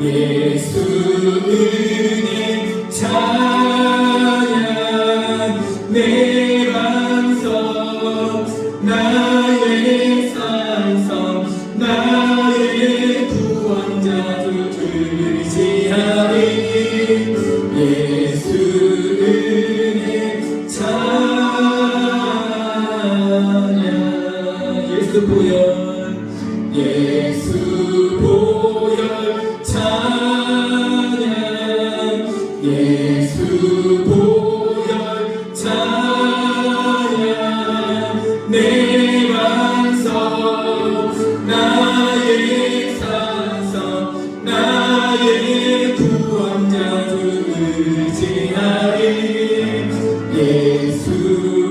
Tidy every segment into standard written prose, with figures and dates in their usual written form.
예수 은혜 찬양 내 반석 나의 산성 나의 구원자 주 의지하리 예수 은혜 찬양 예수 보혈 예수 보혈 찬양 예수 보혈 찬양 내 반석 나의 산성 나의 구원자 주 의지하리 예수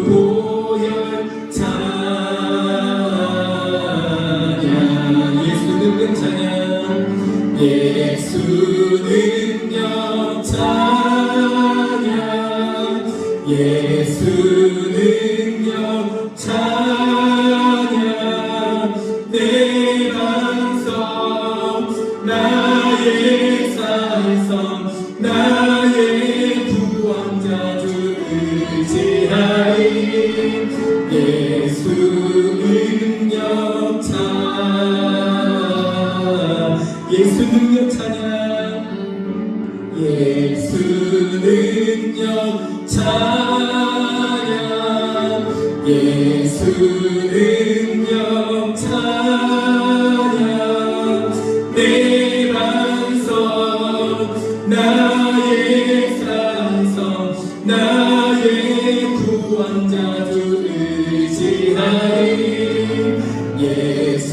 보혈 찬양 예수 능력 찬양 예수 능력 찬양 예수 능력 찬양 내 반석 나의 산성 나의 구원자 주 의지하리 예수 능력 찬양 예수 능력 찬양 예수 능력 찬양 예수 능력 찬양 내 반석 나의 산성 나의 구원자 주 의지하리 예수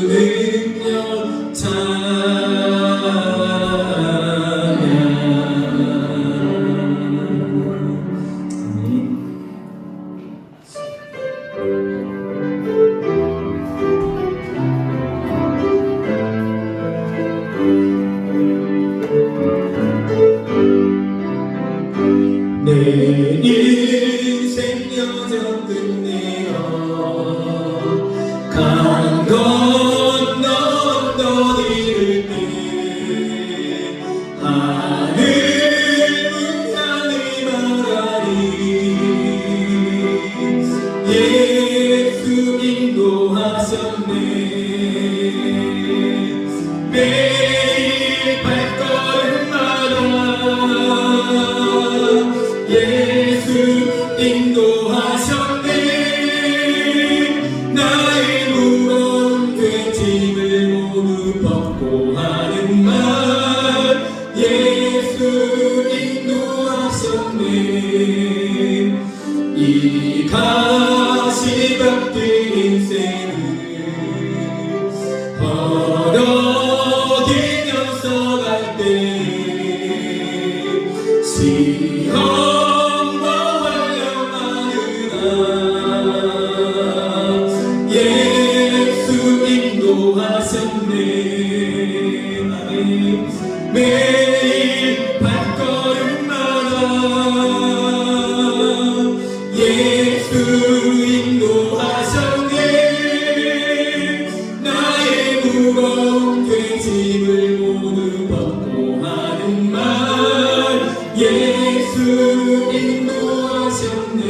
능력 찬양 내 인생 여정 끝내어 강 건너 너희를 때 하늘 문양을 말하리 예수 인도하셨네 매일 발걸음마다 예수 인도하셨네 나의 무거운 죄짐을 모두 벗고 하는 말 예수 인도하셨네 이 가시밭길 인생을 벌어지면서 갈 때 시험과 환영 많으나 예수 인도하셨네 매일 발걸음마다 예수 인도하셨네 나의 무거운 죄짐을 모두 벗고 하는 말 예수 인도하셨네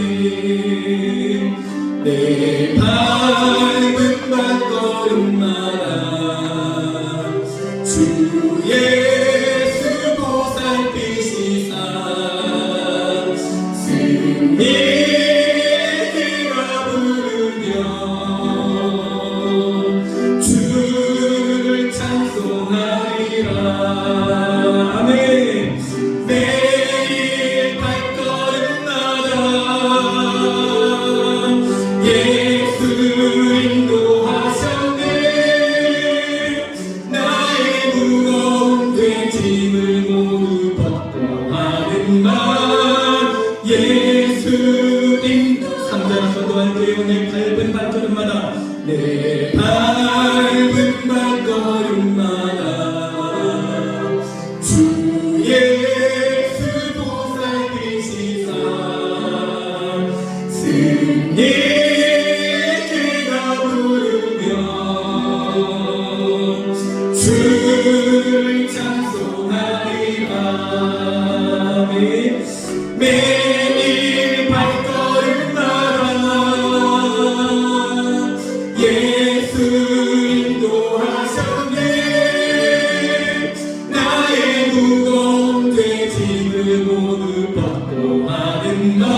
내 밟은 발걸음마다 주 예수 보살피시사 승리의 기가 부르며 주를 찬송하리라 아멘 매일 발걸음마다 예수 인도하셨네 나의 무거운 죄짐을 모두 벗고 하는 말 예수 인도 3절 기도할게요 내 밟은 발걸음마다 내 밟은 발걸음마다 주 예수 보살피시사 승리의 기가 부르며 주를 찬 매일 발걸음마다 예수 인도하셨네. 나의 무거운 죄짐을 모두 벗고 하는 말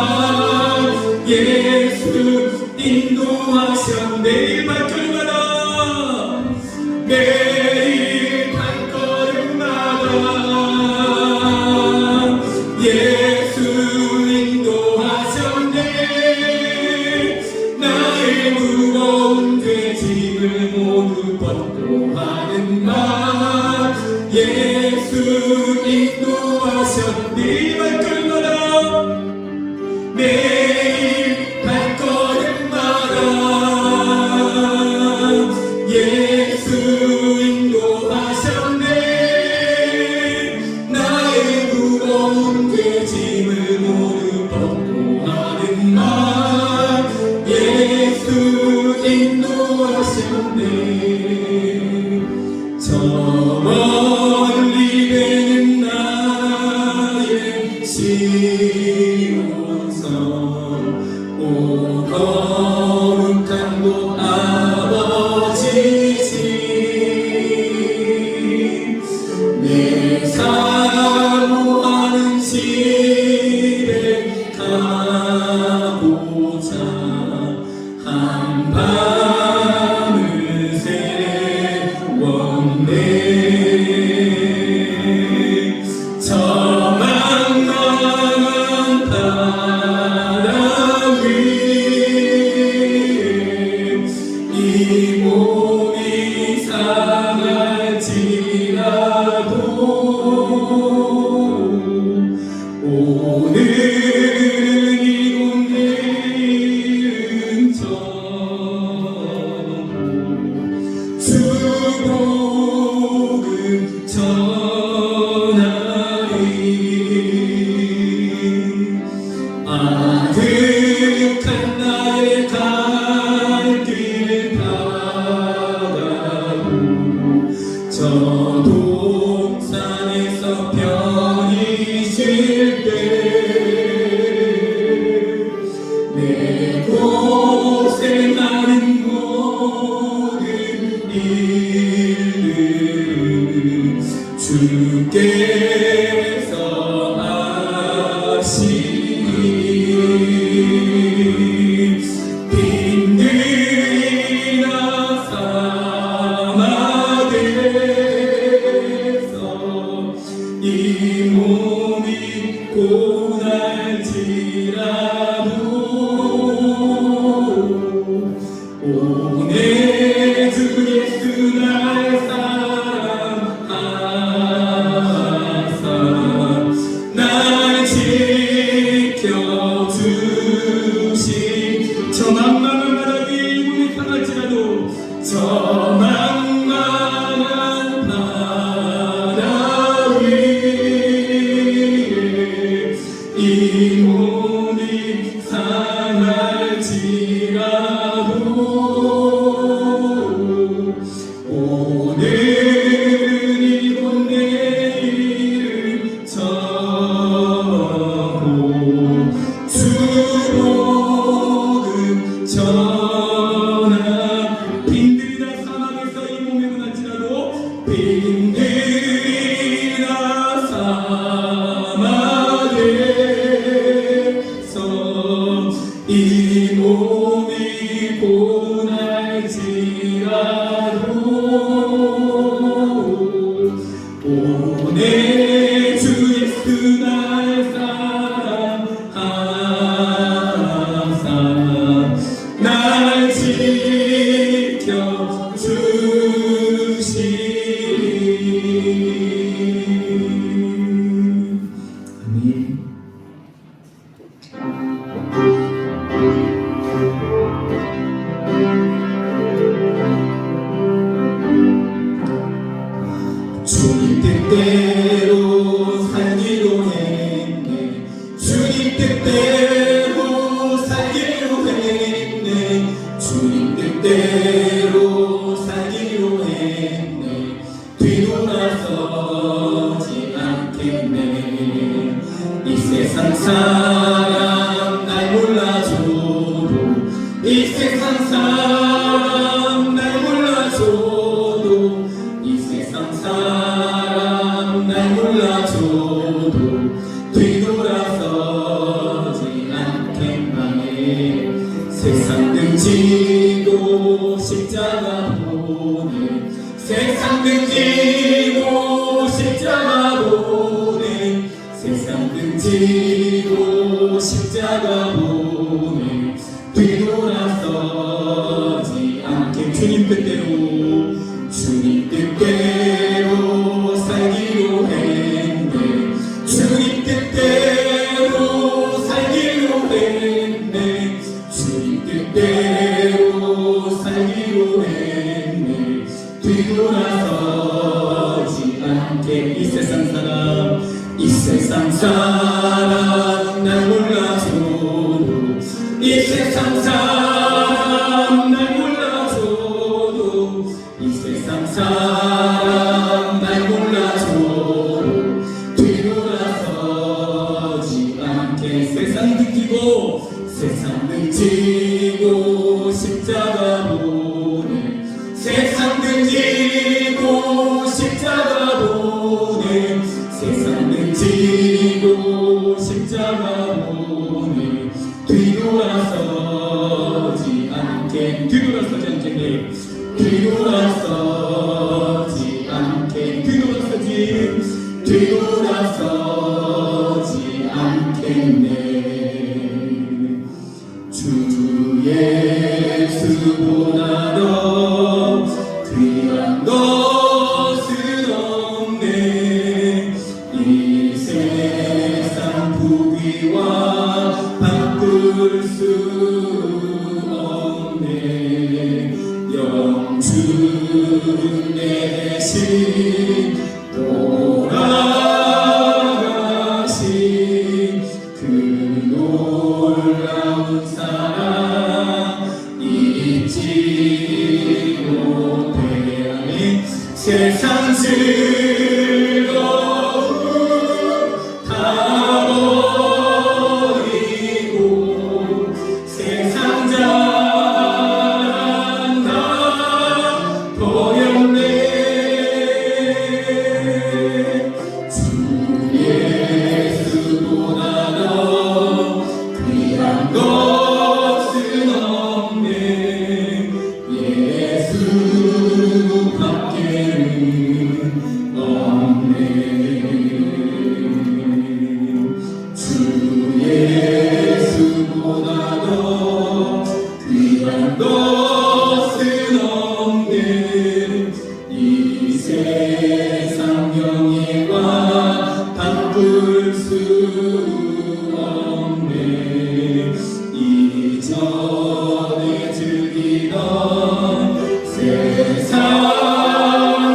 예수 인도하셨네. 매일 발걸음마다 매일 발걸음마다 예수 인도하셨네. 나의 무거운 죄짐을 모두 벗고 하는 말 예수 인도하셨네. 발걸음마다 매일 발걸음마다 예수 인도하셨네. 나의 무거운 죄짐을 모두 벗고 하는 말 예수 인도하셨네. 저 멀리 되는 나의 시온성 오 거룩한 곳 아버지 집 내 사모하는 집에 가고자 한밤을 새웠네. 저 망망한 바다 위에 이 몸이 상할지라도 오늘은 이곳 내일은 저고 주 복음 전하리. 아득한 나의 갈 길 바라고 저 동산에서 편히 쉴 때 내 고생하는 모든 일들은 주께서 아시니 빈들이나 사막에서 이 몸이 고날지라도 오늘 주 예수 날 사랑하사 날 지켜주신 저 망망한 바다 위에 이 몸이 상할지라도 저 망망한 바다 위에 이 몸이 상할지라도 오늘은 이곳 내일은 저고 주 복음 전하. 빈들이나 사막에서 이 몸에 문할지라도 빈들이나 사막에서 이 몸이 고날지라도 오늘 주 예수 날 사랑하사 날 지켜주시니. 아멘. 주님 뜻대로 살기로 했네. 주님 뜻대로 살기로 했네. 주님 뜻대로 살기로 했네. 뒤돌아서지 않겠네. 이 세상 세상 사람 날 몰라줘도 이 세상 사람 날 몰라줘도 이 세상 사람 날 몰라줘도 뒤돌아서지 않겠나네. 세상 등지고 십자가 보내 세상 등지고 십자가 보내 세상 등지고 십자가 보내 뒤돌아서지 않게 주님 뜻대로 주님 뜻대로 살기로 했네. 주님 뜻대로 살기로 했네. 주님 뜻대로 살기로 했네. 뒤돌아서지 않게 이 세상 사람 이 세상 사람 날 몰라줘도 이 세상 사람 날 몰라줘도 이 세상 사람 날 몰라줘도 뒤돌아서지 않게 세상 등지고 세상 등지고 십자가 보내 세상 등지고 십자가 보내 세상 등지고 십자가 보내 뒤돌아서지 않게 뒤돌아서지 않게 뒤돌아서지 않게 뒤돌아서지 않겠네. 주 예수보다 더 귀한 것은 없네. 이 세상 부귀와 바꿀 수 없네. 영주 대신 돌아가신 그 놀라운 사랑 잊지 못해. 아멘. 세상 즐거움 다 버리고 세상 자랑 다 버렸네. 주 예수보다 더 귀한 것은 없네. 예수밖에는 없네. 주 예수보다 더 귀한 것은 없네. 이 세상 영예와 바꿀 수 없네. 이전에 즐기던 세상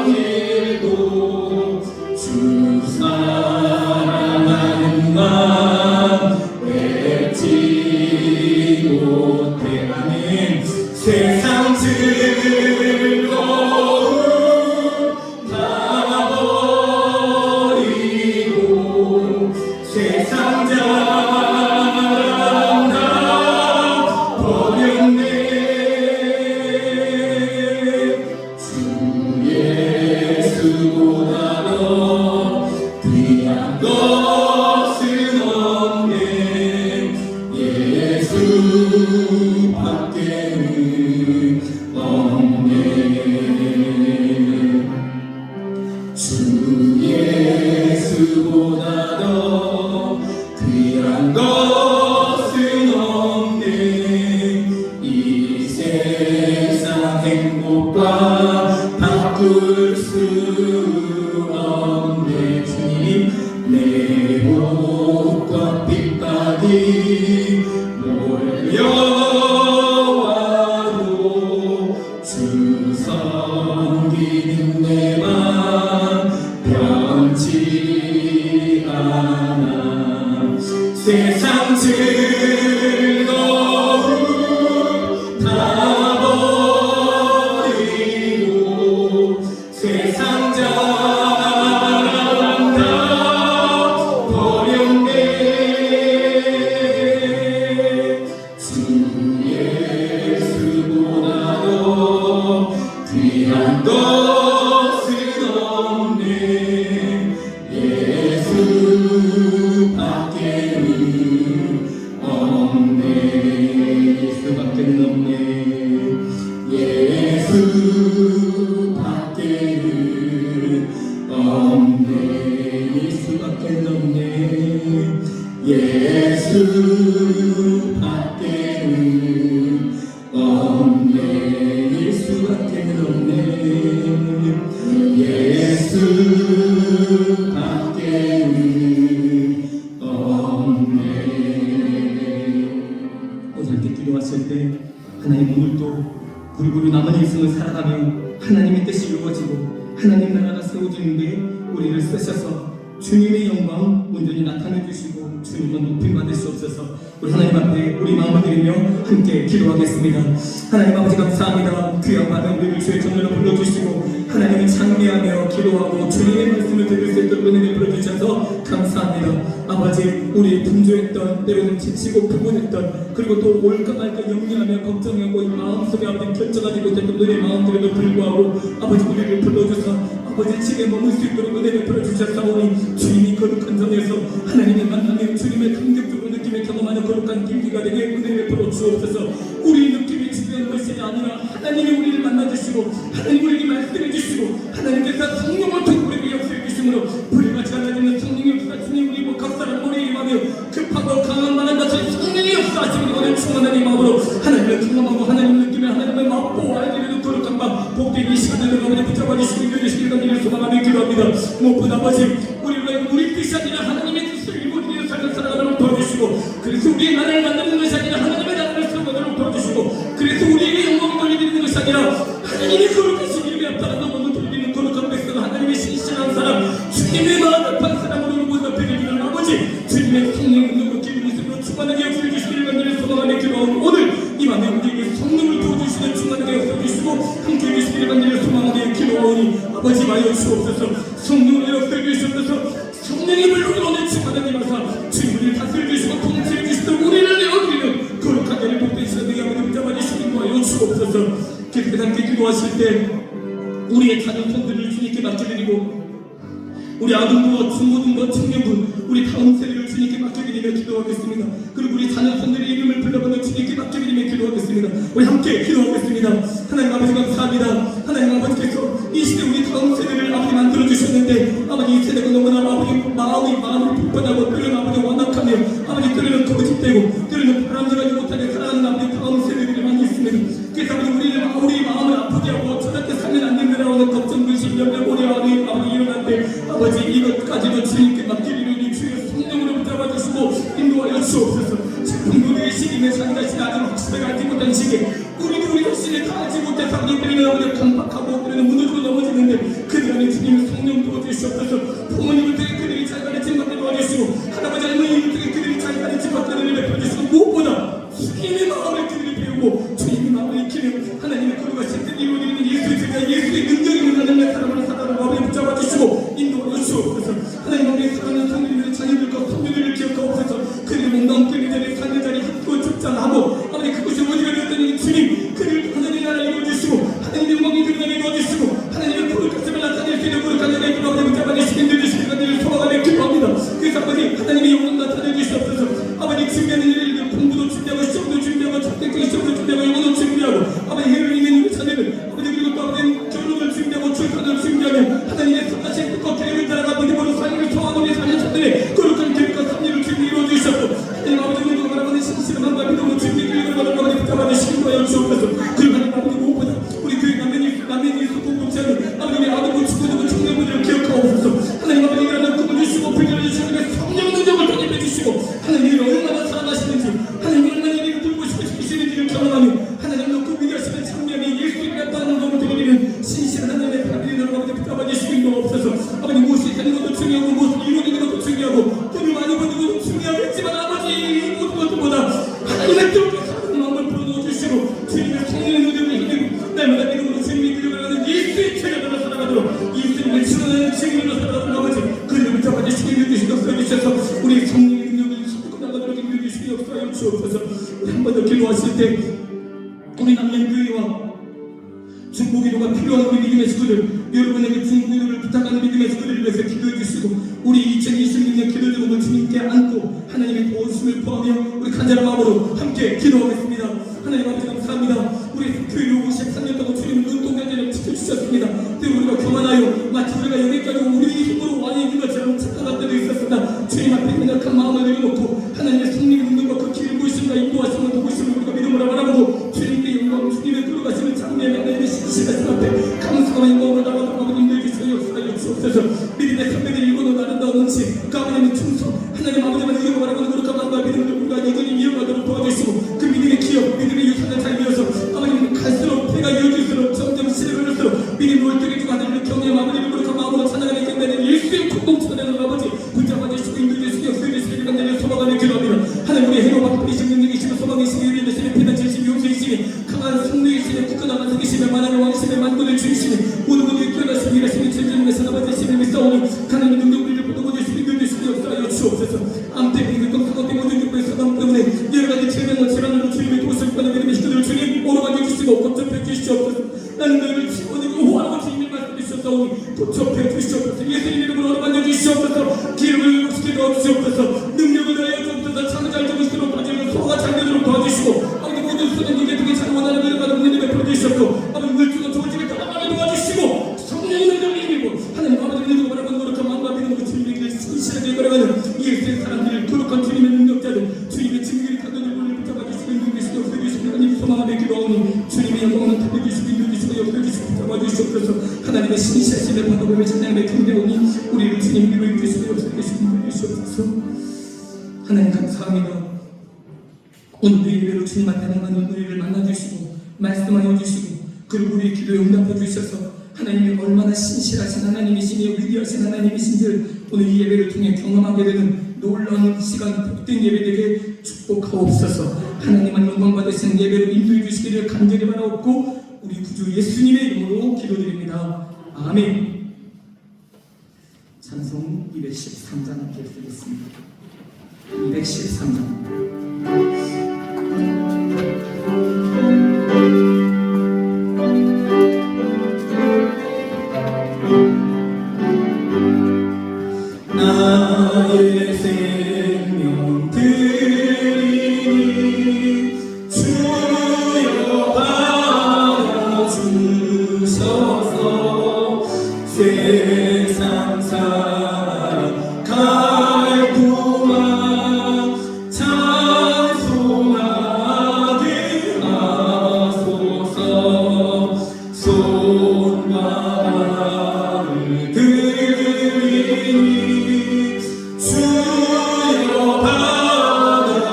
일도 주 사랑하는 맘 맺지 못해. 아멘. 세상 즐거움 다 버리고 세상 자랑 다 버렸네. 주 예수보다 더 귀한 누구로 남은 일생을 살아가며 하나님의 뜻이 이루어지고 하나님 나라가 세워지는데 우리를 쓰셔서 주님의 영광 온전히 나타내 주시고 주님을 높임 받을 수 없어서 우리 하나님 앞에 우리 마음을 드리며 함께 기도하겠습니다. 하나님 아버지 감사합니다. 귀한 받은 우리를 주의 전으로 불러주시고 하나님을 찬미하며 기도하고 주님의 말씀을 들을 수 있도록 은혜를 불러주셔서 감사합니다. 아버지 우리 분주했던 때로는 지치고 피곤했던 그리고 또 올까 말까 염려하며 걱정하고 이 마음속에 아버지 결정하지 못했던 우리의 마음들에도 불구하고 아버지 우리를 불러주셔서 아버지 집에 머물 수 있도록 은혜를 풀어주셨사오니 주님이 거룩한 전에서 하나님의 만남에 주님의 감격적으로 느낌에 경험하는 거룩한 길기가 되게 은혜를 풀어주옵소서. 우리 느낌이 중요한 것이 아니라 하나님이 우리를 만나주시고 하나님 우리에게 말씀해주시고 하나님께서 성령을 통해 우리에게 역사해주심으로 불같이 하나님은 성령의 역사하시니 우리 각 사람 머리에 임하며 급하고 강한 말한 것을 성령의 역사하시니 오늘 충만한 이 마음으로 하나님을 경험하고 하나님을 느끼며 하나님을 맛보고 알게 되는 거룩한 맘 복되게 이 시간을 아버지 붙잡아 주시고 이겨주시길 간절히 소망하며 기도합니다. 무엇보다 아버지 우리 뜻이 아니라 하나님의 뜻을 이루어지는 삶을 살아가도록 도와주시고 그래서 우리의 나라를 만드는 것이 아니라 하나님의 나라를 세워가도록 도와주시고 그래서 우리에게 영광을 돌리는 것이 아니라 하나님의 거룩하신 이름에 앞다가 너무 돌리는 거룩한 백성 하나님의 신실한 사람 주님의 마음을 판 사람으로 모두 되기를 아버지 주님의 성령 능력으로 기름 부심으로 충만하게 역사해 주시기를 간절히 소망하며 기도하오니 오늘 이 밤에 우리에게 성령을 부어주시는 충만하게 역사해 주시고 함께해 주시기를 간절히 소망하며 기도하오니 아버지 마여 주옵소서. 성령을 역사해 주시옵소서. 성령의 불로 오늘 충만하게 마사 주님을 다스려 주시고 통치해 주시도록 우리를 내어드리는 거룩한 자를 복된 시간에 아버지 붙잡아 주시기 마여 주옵소서. 그렇게 함께 기도하실 때 우리의 자녀 손들을 주님께 맡겨드리고 우리 아동부와 중고등부 청년부 우리 다음 세대를 주님께 맡겨드리며 기도하겠습니다. 그리고 우리 자녀 손들의 이름을 불러보며 주님께 맡겨드리며 기도하겠습니다. 우리 함께 기도하겠습니다. 하나님 아버지 감사합니다. 하나님 아버지께서 이 시대 우리 다음 세대를 아버지 만들어주셨는데 아버지 이 세대가 너무나 아버지 마음이 불편하고 때로는 아버지 완악하며 아버지 때로는 거짓되고 때로는 바람직하지 못하게 살아가는 아버지 다음 세대들이 많이 있습니다. 그래서 아버지 우리 마음을 아프게 하고 저렇게 살면 안 된다라고 하는 걱정 근심 염려 고려하니 아버지 일어날 때 아버지 이것까지도 주님께 맡기리니 주의 성령으로 붙잡아주시고 인도하여 주옵소서. 지금 우리의 시기는 자기 자신이 아직 확실하게 알지 못한 시기에 우리도 우리 자신을 다 알지 못해 사람들이 아버지 강박하고 그러는 무너지고 넘어지는데 그들 안에 주님의 성령 부어주시옵소서. 부모님을 통해 그들이 잘 가르친 것들 도와주시고 할아버지 할머니를 통해 그들이 잘 가르친 것들을 베풀어주시고 무엇보다 주님의 마음을 그들이 배우고 주님의 마음을 익히는 하나님의 거룩하신 뜻 이루어지는 예수의 제자 예수의 능력이 있는 하나님의 사람으로 살아가는 마음을 붙잡아주시고 인도하여 주옵소서. 하나님 우리 사랑하는 성도님들의 자녀들과 성도들을 기억하옵소서. 그들의 몸담 끌린 자리 사는 자리 학교 직장하고 아버지 그곳이 어디가 되었더니 주님 그들을 하나님의 나라 이루어주시고 하나님의 영광이 드러나게 도와주시고 하나님의 거룩하심을 나타낼 수 있는 거룩한 자가 있기로 아버지 붙잡아주시고 인도해주시기 간절히 소망하며 기도합니다. 그래서 아버지 하나님의 영광 나타내 주시옵소서. 아버지 준비하는 일을 공부도 준비하고 시험도 준비하고 자격증 시험도 준비하고 영어도 준비하고 아버지 해를 있는 우리 자녀들 아버지 그리고 또 아버지 결혼을 준비하고 출산을 준비하며 하나님의 선하신 뜻과 계획을 따라가 아버지 모두 삶을 통하는 우리 자녀들의 거룩한 계획과 삶을 준비 이루어주시옵소서. 하나님 아버지 우리도 바라보는 신실한 마음과 믿음으로 준비 계획을 바라보는 아버지 붙잡아주시기 바여 주옵소서. 그리고 하나님 아버지 무엇보다 우리 교회 남의 예수 공동체는 아버지 우리 아동부 축구부 청년부들을 기억하옵소서. 하나님 아버지 일어나는 꿈을 주시고 불길을 주시고 성령 능력을 통해 주시고 하나님이 얼마나 사랑하시는지 하나님이 얼마나 이를 들고 싶어 지키시는지를 경험하며 하나님도 그 위대하시는 장면이 예수님이 나타나는 것을 드리는 신실한 하나님의 사람들이 아버지 붙잡아주시고 있옵소서. 아버지 무엇이 되는 것도 중요하고 무엇이 이루어지는 것도 중요하고 돈을 많이 버는 것도 중요하겠지만 아버지 이 모든 것보다 하나님의 뜻을 사는 마음을 불어넣어주시고 주님의 성령의 능력을 힘내고 날마다 믿음으로 주님이 끌려가는 예수의 체계대로 살아가도록 예수님을 지원하는 책임으로 살아가도록 아버지 그들을 붙잡아주시고 인도해주시고 역사해주셔서 우리 성령의 능력을 힘고 나가도록 인도해주시고 역사해 주옵소서. 한 번 더 기도하실 때 우리 남양교회와 중보기도가 필요한 우리 믿음의 식구들 여러분에게 중보기도를 부탁하는 믿음의 식구들을 위해서 기도해 주시고 우리 2026년 기도 제목을 주님께 안고 하나님의 도우심을 구하며 우리 간절한 마음으로 함께 기도하겠습니다. 하나님 아버지 감사합니다. 우리 교회를 53년 동안 주님은 눈동자를 지켜주셨습니다. 때로 우리가 교만하여 마치 우리가 여기까지 우리의 힘으로 와 있는 것처럼 착각할 때도 있었습니다. 주님 앞에 생각한 마음을 내려놓고 하나님의 성령의 능력과 그 길을 보이심과 인도하심을 도우심을 우리가 믿음으로 바라보고 주님의 영광 주님의 들어가시는 장면에 하나님의 신실하신 앞에 감사와 영광으로 나가도록 아버지 인도해주시고 역사하여 주옵소서. 믿음의 선배들이 일궈놓은 아름다운 은치 그 아버지의 충성 하나님 아버지만 이루어 바라보는 거룩한 마음과 믿음을 우리가 여전히 이어가도록 도와주시고 그 믿음의 기업 믿음의 유산을 잘 이어서 아버님 갈수록 배가 천하는 아버지 붙잡아 주시고 인도해 주시고 역사해 주시기 간절히 소망하며 기도합니다. 하나님 우리 해로 박수이신 능력이시고 소망이시며 유리되시며 피난처이시며 용서이시며 강한 성령이시며 굳건한 성이시며 만왕의 왕이시며 만군의 주이시며 모든 분들이 깨어나시고 일하시며 천전에서 아버지시며 믿사오니 하나님 능력 우리를 보도고 주시고 인도해 주시고 역사하여 주옵소서. 암 때문에 동사고 때문에 모든 육부의 사람 때문에 여러가지 질병과 질환으로 주님의 도우실 거는 믿음의 식구들을 주님 오르막여 주시고 고쳐펴 주시옵소서. 나는 너희를 치워내고 호하고 주님을 말씀해 주셨사오니 고쳐펴 주시옵소서. 예수님 이름으로 오르막여 주시옵소서. 기름을 육식에 넣어주시옵소서. 능력을 다하여 주옵소서. 창을 잘 잡으시도록 도와주시고 소화가 잘 되도록 도와주시고 아버지 모든 소년님의 등에 잘 원하는 일을 받은 은혜를 베풀어 주시옵고 아버지 물주가 좋은 집에 따라가게 도와주시고 성령의 능력을 이기고 하나님 아버지 믿음으로 바라본 노력한 마음과 믿음으로 주님의 길을 신실하게 걸어가는 이웃의 사람들을 도력한 주님의 능력자들 주님의 증거를 가져는 분을 붙잡아 주시고 인도해주시고 역사해주시고 하나님 소망하며 기도하오니 주님의 영광을 답해주시고 인도해주시고 역사해주시고 붙잡아 주시옵소서. 하나님의 신실하심을 받아보며 찬양하며 경배하오니 우리를 주님 위로 인도해주시고 역사해주시고 인도해주시옵소서. 하나님 감사합니다. 오늘도 예배로 주님 앞에 나가는 우리를 만나주시고 말씀하여 주시고 그리고 우리의 기도에 응답해 주셔서 하나님이 얼마나 신실하신 하나님이시며 위대하신 하나님이신지를 오늘 이 예배를 통해 경험하게 되는 놀라운 시간 복된 예배 되게 축복하옵소서. 하나님은 영광 받으시는 예배로 인도해 주시기를 간절히 바라옵고 우리 구주 예수님의 이름으로 기도드립니다. 아멘. 찬송 213장 함께 쓰겠습니다. 213장. 나의 생명 드리니 주여 받아주셔서 세상 살아갈 동안 찬송하게 하소서. 손과 발을 드리니 주여 받아주셔서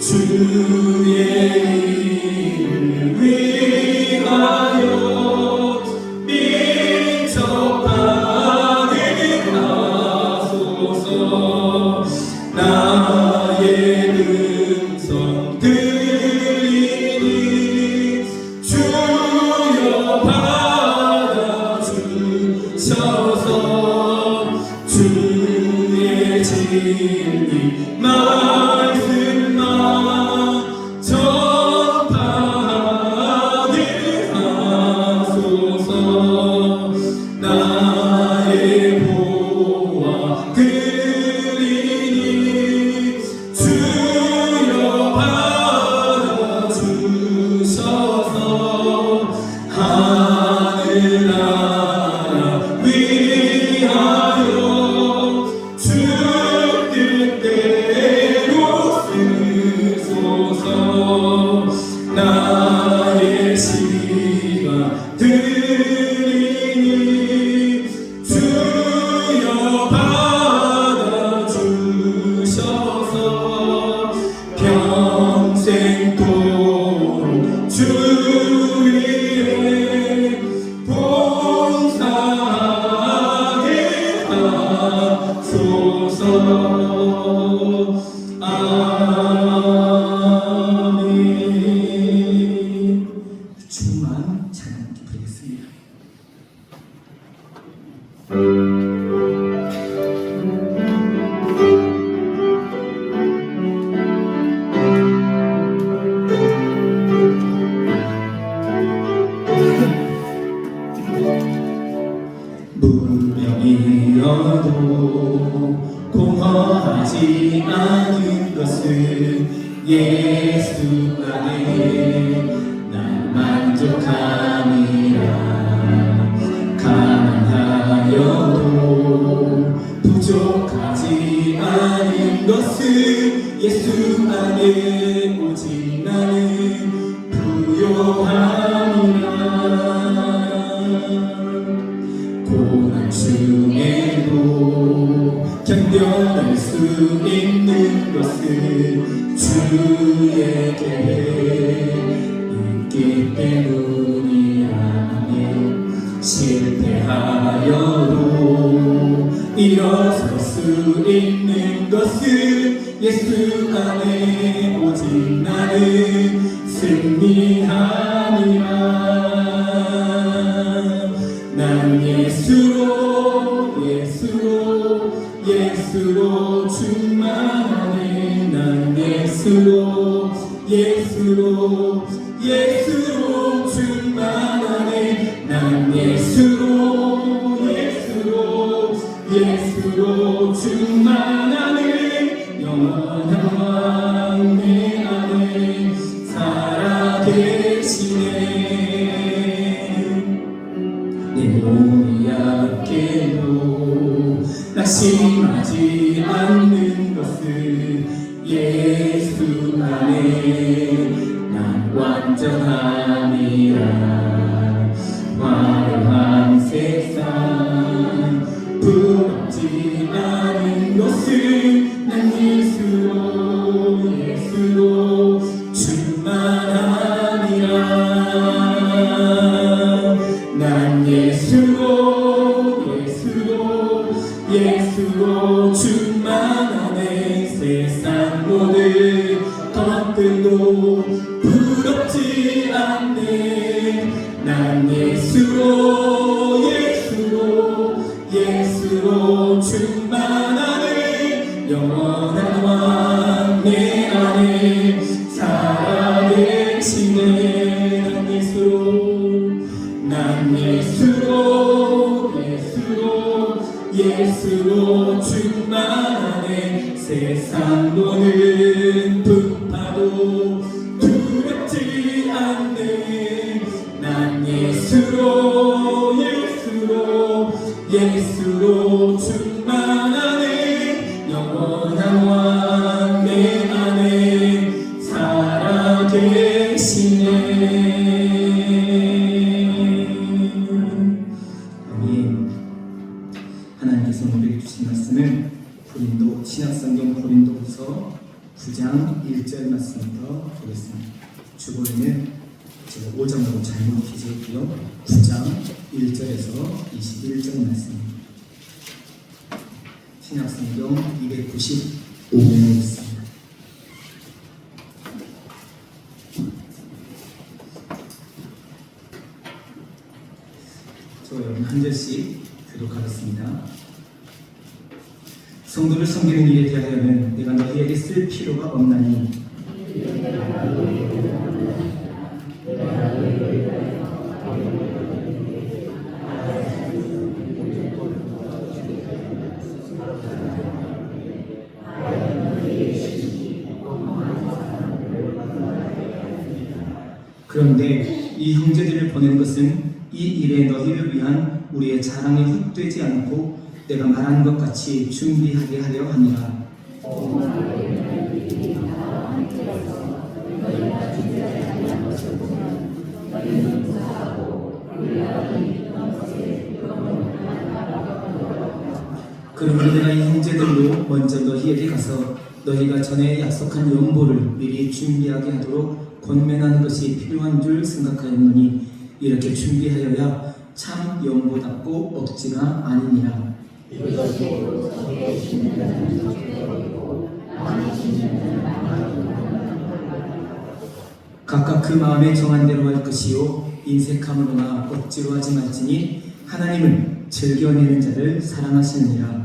주의 일을 위하여 민첩하게 하소서. 나의 음성 들리니 주여 받아주셔서 주의 진리 말씀만 전파하게 하소서. 나의 보화 드리니 주여 받아주셔서 하늘나라 위하여 주 뜻대로 쓰소서. 나의 시간 드리니 주여 받아주셔서 평생도록 주 위에 봉사하게 하소서. 아멘. 주만 찬양 부르겠습니다. 문명이어도 공허하지 않은 것은 예수 안에 난 만족함이라. 가난하여도 부족하지 않은 것은 예수 안에 오직 나는 부요함이라. 고난 중에도 견뎌낼 수 있는 것은 주의 계획 있기 때문이라네. 실패하 일어설 수 있는 것은 예수 안에 오직 나는 승리하니라. 난 예수로 충만하네. 난 예수로 충만하네. 난 예수로 충만하네. 영원한 왕 내 안에 살아계시네. 내 몸이 약해도 낙심하지 않는 것은 예수 안에 난 완전함이라. 화려한 세상 부럽지 않은 것은 난 예수로 충만하니라. 난 예수로 충만하네. 세상 모든 것들도 부럽지 않네. 난 예수로 충만하네. 영원한 왕 내 안에 살아계시네. 난 예수로 충만하네. 세상 노는 풍파도 두렵지 않네. 난 예수로 충만하네. 영원한 왕 내 안에 살아계시네. 아멘. 하나님께서 우리에게 주신 말씀은 고린도 신약성경 고린도후서 9장 1절 말씀부터 보겠습니다. 주보리는 제가 5장으로 잘못 기재했고요. 9장 1절에서 21절 말씀입니다. 신약성경 295면에 있습니다. 저 여러분 한 절씩 교독하겠습니다. 성도를 섬기는 일에 대하여는 내가 너희에게 쓸 필요가 없나니 그런데 이 형제들을 보낸 것은 이 일에 너희를 위한 우리의 자랑이 헛되지 않고 내가 말한 것 같이 준비하게 하려 함이라. 그러므로 내가 이 형제들로 먼저 너희에게 가서 너희가 전에 약속한 연보를 미리 준비하게 하도록 권면하는 것이 필요한 줄 생각하였노니 이렇게 준비하여야 참 연보답고 억지가 아니니라. 각각 그 마음에 정한 대로 할 것이요 인색함으로나 억지로 하지 말지니 하나님은 즐겨내는 자를 사랑하시느니라.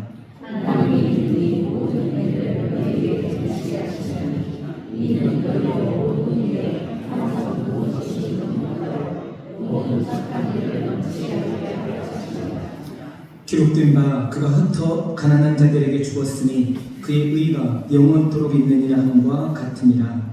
기록된 바 그가 흩어 가난한 자들에게 주었으니 그의 의가 영원토록 있느니라 함과 같으니라.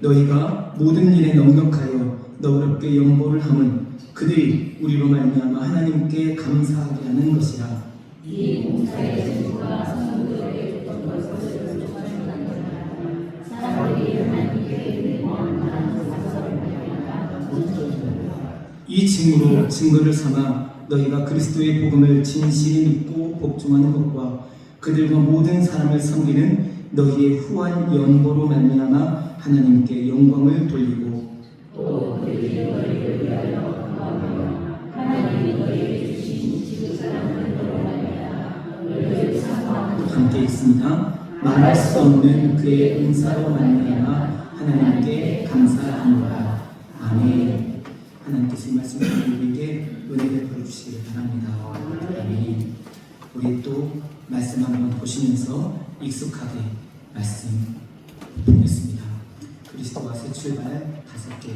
너희가 모든 일에 넉넉하여 너그럽게 연보를 함은 그들이 우리로 말미암아 하나님께 감사하게 하는 것이라. 이 공사의 증거가 성도들에게 줬던 것을 족하는 사람들이 하나님께 원하는 사설을 이 징후로 증거를 삼아 너희가 그리스도의 복음을 진실히 믿고 복종하는 것과 그들과 모든 사람을 섬기는 너희의 후한 연보로 말미암아 하나님께 영광을 돌리고 또 그들이 너희를 위하여 하나님이 너희에게 주신 지구사랑으로 말미암아 너희를 사모하고 함께 있습니다. 말할 수 없는 그의 은사로 말미암아 하나님께 감사합니다. 아멘. 하나님께서 이 말씀을 우리에게 은혜 베풀어 주시기 바랍니다. 아멘. 우리 또 말씀 한번 보시면서 익숙하게 말씀 보겠습니다. 그리스도와 새 출발 5개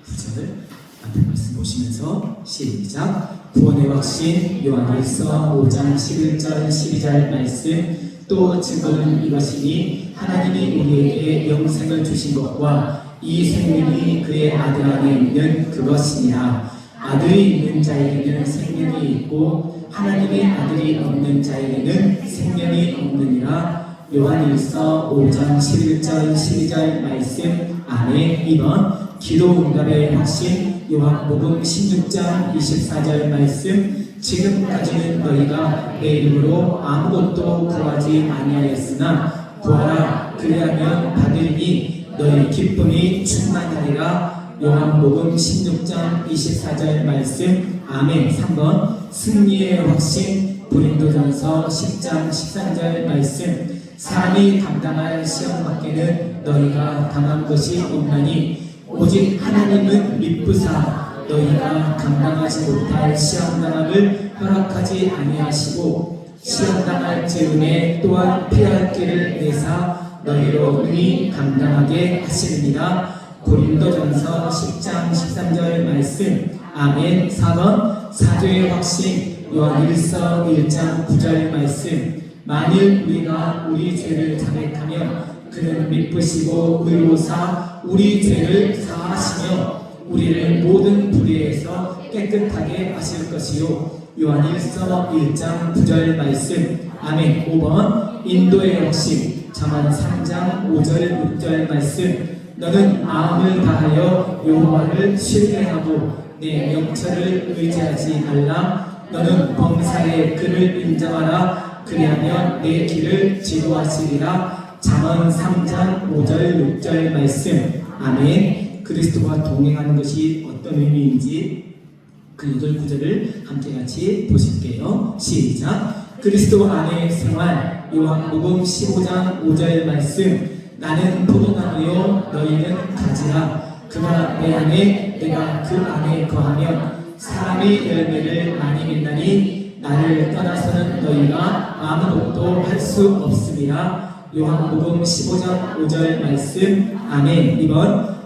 구절 앞에 말씀 보시면서 시작. 구원의 확신 요한일서 5장 11절 12절 말씀. 또 증거는 이것이니 하나님이 우리에게 영생을 주신 것과 이 생명이 그의 아들 안에 있는 그것이니라. 아들이 있는 자에게는 생명이 있고 하나님의 아들이 없는 자에게는 생명이 없느니라. 요한일서 5장 11절 12절 말씀. 아멘. 2번 기도 응답의 확신 요한복음 16장 24절 말씀. 지금까지는 너희가 내 이름으로 아무것도 구하지 아니하였으나 구하라 그리하면 받으리니 너희 기쁨이 충만하리라. 요한복음 16장 24절 말씀. 아멘. 3번 승리의 확신 고린도전서 10장 13절 말씀. 사람이 감당할 시험 밖에는 너희가 당한 것이 없나니 오직 하나님은 미쁘사 너희가 감당하지 못할 시험당함을 허락하지 아니하시고 시험당할 즈음에 또한 피할 길을 내사 너희로 능히 감당하게 하시느니라. 고린도전서 10장 13절 말씀. 아멘. 4번 사도의 확신 요한일서 1장 9절 말씀. 만일 우리가 우리 죄를 자백하면 그는 미쁘시고 의로사 우리 죄를 사하시며 우리를 모든 불의에서 깨끗하게 하실 것이요. 요한일서 1장 9절 말씀. 아멘. 5번 인도의 확신 잠언 3장 5절 6절 말씀. 너는 마음을 다하여 여호와를 신뢰하고 내 명철을 의지하지 말라. 너는 범사에 그를 인정하라. 그리하면 내 길을 지도하시리라. 잠언 3장 5절 6절 말씀. 아멘. 그리스도와 동행하는 것이 어떤 의미인지 그 8구절을 함께 같이 보실게요. 시작. 그리스도 안의 생활 요한복음 15장 5절 말씀. 나는 포도나무요 너희는 가지라. 그가 내 안에 내가 그 안에 거하면 사람이 열매를 많이 맺나니 나를 떠나서는 너희가 아무것도 할 수 없음이라. 요한복음 15장 5절 말씀. 아멘. 2번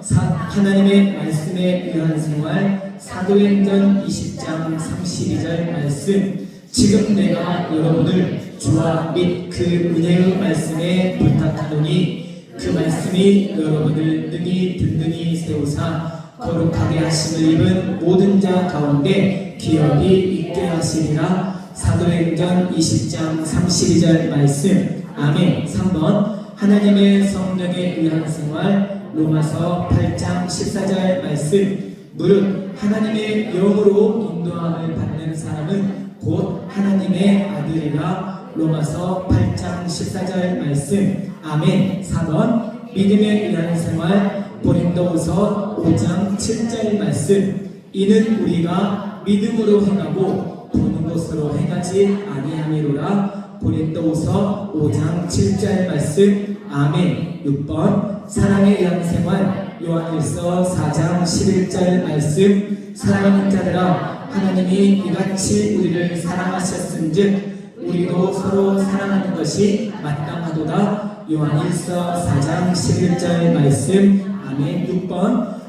하나님의 말씀에 의한 생활 사도행전 20장 32절 말씀. 지금 내가 여러분을 주와 및 그 은혜의 말씀에 부탁하노니 그 말씀이 여러분을 능히 든든히 세우사 거룩하게 하심을 입은 모든 자 가운데 기업이 있게 하시리라. 사도행전 20장 32절 말씀. 아멘. 3번 하나님의 성령에 의한 생활 로마서 8장 14절 말씀. 무릇 하나님의 영으로 인도함을 받는 사람은 곧 하나님의 아들이라. 로마서 8장 14절 말씀. 아멘. 4번 믿음에 의한 생활 고린도후서 5장 7절 말씀. 이는 우리가 믿음으로 행하고 보는 것으로 행하지 아니함이로라. 고린도후서 5장 7절 말씀. 아멘. 6번 사랑에 의한 생활 요한일서 4장 11절 말씀. 사랑하는 자들아 하나님이 이같이 우리를 사랑하셨은즉 우리도 서로 사랑하는 것이 마땅하도다. 요한일서 4장 11절 말씀. 아멘. 6번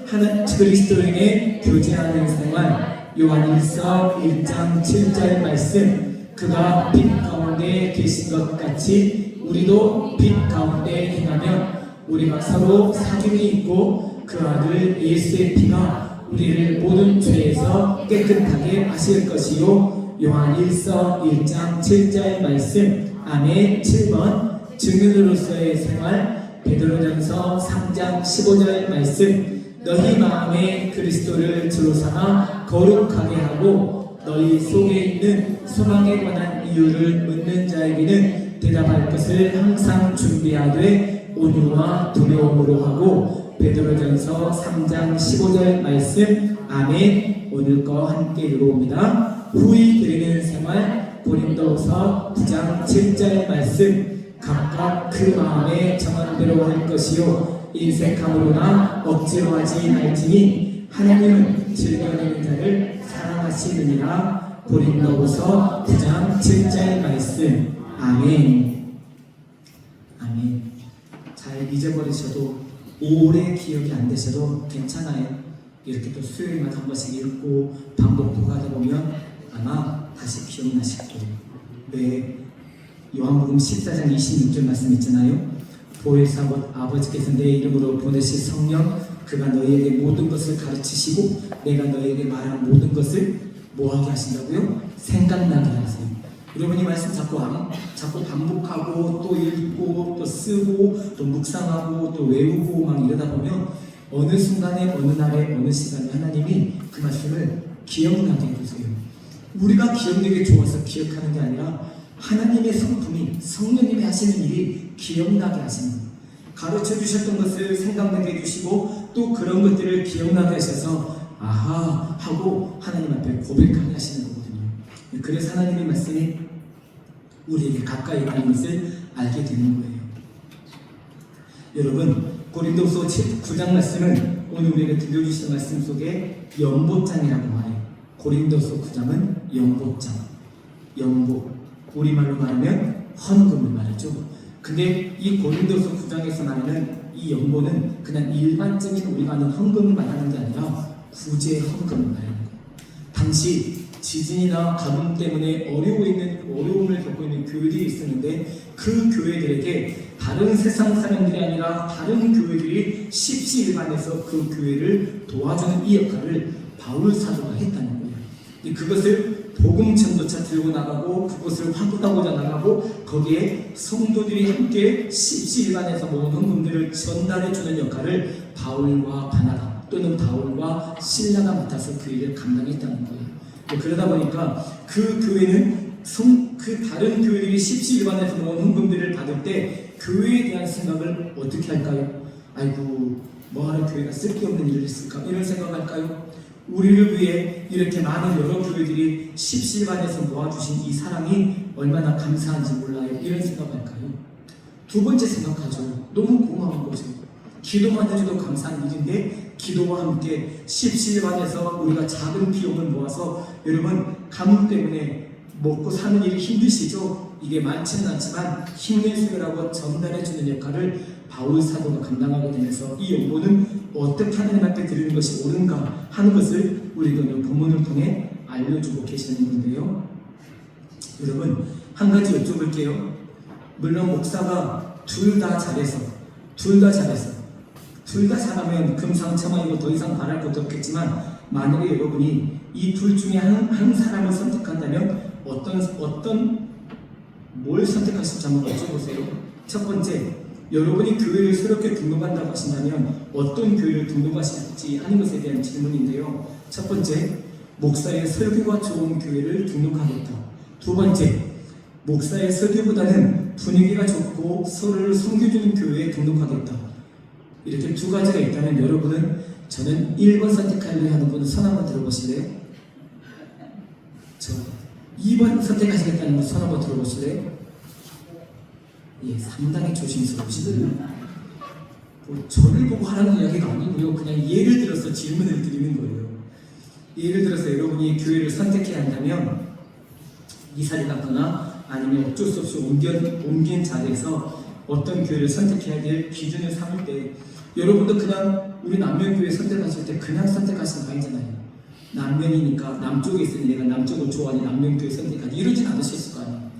그리스도인의 교제하는 생활 요한일서 1장 7절 말씀. 그가 빛 가운데 계신 것 같이 우리도 빛 가운데 행하면 우리가 서로 사귐이 있고 그 아들 예수의 피가 우리를 모든 죄에서 깨끗하게 하실 것이요. 요한일서 1장 7절 말씀. 아멘. 7번 증인으로서의 생활 베드로전서 3장 15절 말씀. 너희 마음에 그리스도를 주로 삼아 거룩하게 하고 너희 속에 있는 소망에 관한 이유를 묻는 자에게는 대답할 것을 항상 준비하되 온유와 두려움으로 하고. 베드로전서 3장 15절 말씀. 아멘. 오늘 거 함께 읽어봅니다. 후히 드리는 생활. 고린도서 9장 7절 말씀. 각각 그 마음에 정한 대로 할 것이요 인색함으로나 억지로 하지 말지니 하나님은 즐겨내는 자를 사랑하시느니라. 고린도후서 9장 7절 말씀. 아멘. 아멘. 잘 잊어버리셔도 오래 기억이 안 되셔도 괜찮아요. 이렇게 또 수요일마다 한 번씩 읽고 반복도 하다 보면 아마 다시 기억나실 거예요. 네, 요한복음 14장 26절 말씀 있잖아요. 보혜사 곧 아버지께서 내 이름으로 보내실 성령 그가 너희에게 모든 것을 가르치시고 내가 너희에게 말한 모든 것을 뭐하게 하신다고요? 생각나게 하세요. 여러분이 말씀 자꾸 반복하고 또 읽고 또 쓰고 또 묵상하고 또 외우고 막 이러다 보면 어느 순간에 어느 날에 어느 시간에 하나님이 그 말씀을 기억나게 해주세요. 우리가 기억력이 좋아서 기억하는 게 아니라 하나님의 성품이 성령님이 하시는 일이 기억나게 하시는 거예요. 가르쳐 주셨던 것을 생각나게 해주시고 또 그런 것들을 기억나게 하셔서 아하 하고 하나님 앞에 고백하게 하시는 거거든요. 그래서 하나님의 말씀이 우리에게 가까이 있다는 것을 알게 되는 거예요. 여러분 고린도서 9장 말씀은 오늘 우리에게 들려주신 말씀 속에 연보장이라고 말해요. 고린도서 9장은 연보장, 연보, 우리말로 말하면 헌금을 말하죠. 근데 이 고린도서 9장에서 말하는 이 연보는 그냥 일반적인 우리가 아는 헌금을 말하는 게 아니라 구제 헌금을 말하는 거예요. 당시 지진이나 가뭄 때문에 어려움을 겪고 있는 교회들이 있었는데 그 교회들에게 다른 세상 사람들이 아니라 다른 교회들이 십시일반해서 그 교회를 도와주는 이 역할을 바울 사도가 했다는 거예요. 그것을 복음 전도차 들고 나가고 그것을 확인하고자 나가고 거기에 성도들이 함께 십시일반해서 모은 헌금들을 전달해 주는 역할을 바울과 바나바 또는 바울과 실라가 맡아서 그 일을 감당했다는 거예요. 그러다 보니까 그 교회는 그 다른 교회들이 십시일반해서 모은 헌금들을 받을 때 교회에 대한 생각을 어떻게 할까요? 아이고 뭐하러 교회가 쓸데없는 일을 했을까? 이런 생각할까요? 우리를 위해 이렇게 많은 여러 교회들이 십시일반해서 모아주신 이 사랑이 얼마나 감사한지 몰라요. 이런 생각할까요? 두 번째 생각하죠. 너무 고마운 거죠. 기도만 해줘도 감사한 일인데 기도와 함께 십시일반해서 우리가 작은 비용을 모아서 여러분 가뭄 때문에 먹고 사는 일이 힘드시죠? 이게 많지는 않지만 힘내시라고 전달해주는 역할을 바울 사도가 감당하게 되면서 이 연보는 어떻게 하나님 앞에 드리는 것이 옳은가 하는 것을 우리가 오늘 본문을 통해 알려주고 계시는 건데요. 여러분 한 가지 여쭤볼게요. 물론 목사가 둘 다 잘하면 금상첨화이고 더 이상 바랄 것도 없겠지만 만약에 여러분이 이 둘 중에 한 사람을 선택한다면 뭘 선택하실지 한번 여쭤보세요. 첫 번째, 여러분이 교회를 새롭게 등록한다고 하신다면 어떤 교회를 등록하실지 하는 것에 대한 질문인데요. 첫 번째, 목사의 설교가 좋은 교회를 등록하겠다. 두 번째, 목사의 설교보다는 분위기가 좋고 서로를 섬겨주는 교회에 등록하겠다. 이렇게 두 가지가 있다면 여러분은 저는 1번 선택하려 하는 분은 손 한번 들어보실래요? 저 2번 선택하시겠다는 분 손 한번 들어보실래요? 예, 상당히 조심스러우시네요. 뭐 저를 보고 하라는 이야기가 아니고요. 그냥 예를 들어서 질문을 드리는 거예요. 예를 들어서 여러분이 교회를 선택해야 한다면 이사를 갔거나 아니면 어쩔 수 없이 옮긴 자리에서 어떤 교회를 선택해야 될 기준을 삼을 때 여러분도 그냥 우리 남면교회 선택하실 때 그냥 선택하시는 거 아니잖아요. 남면이니까 남쪽에 있으니 내가 남쪽을 좋아하니 남면교회 선택하지 이러진 않으셨을 거 아니에요.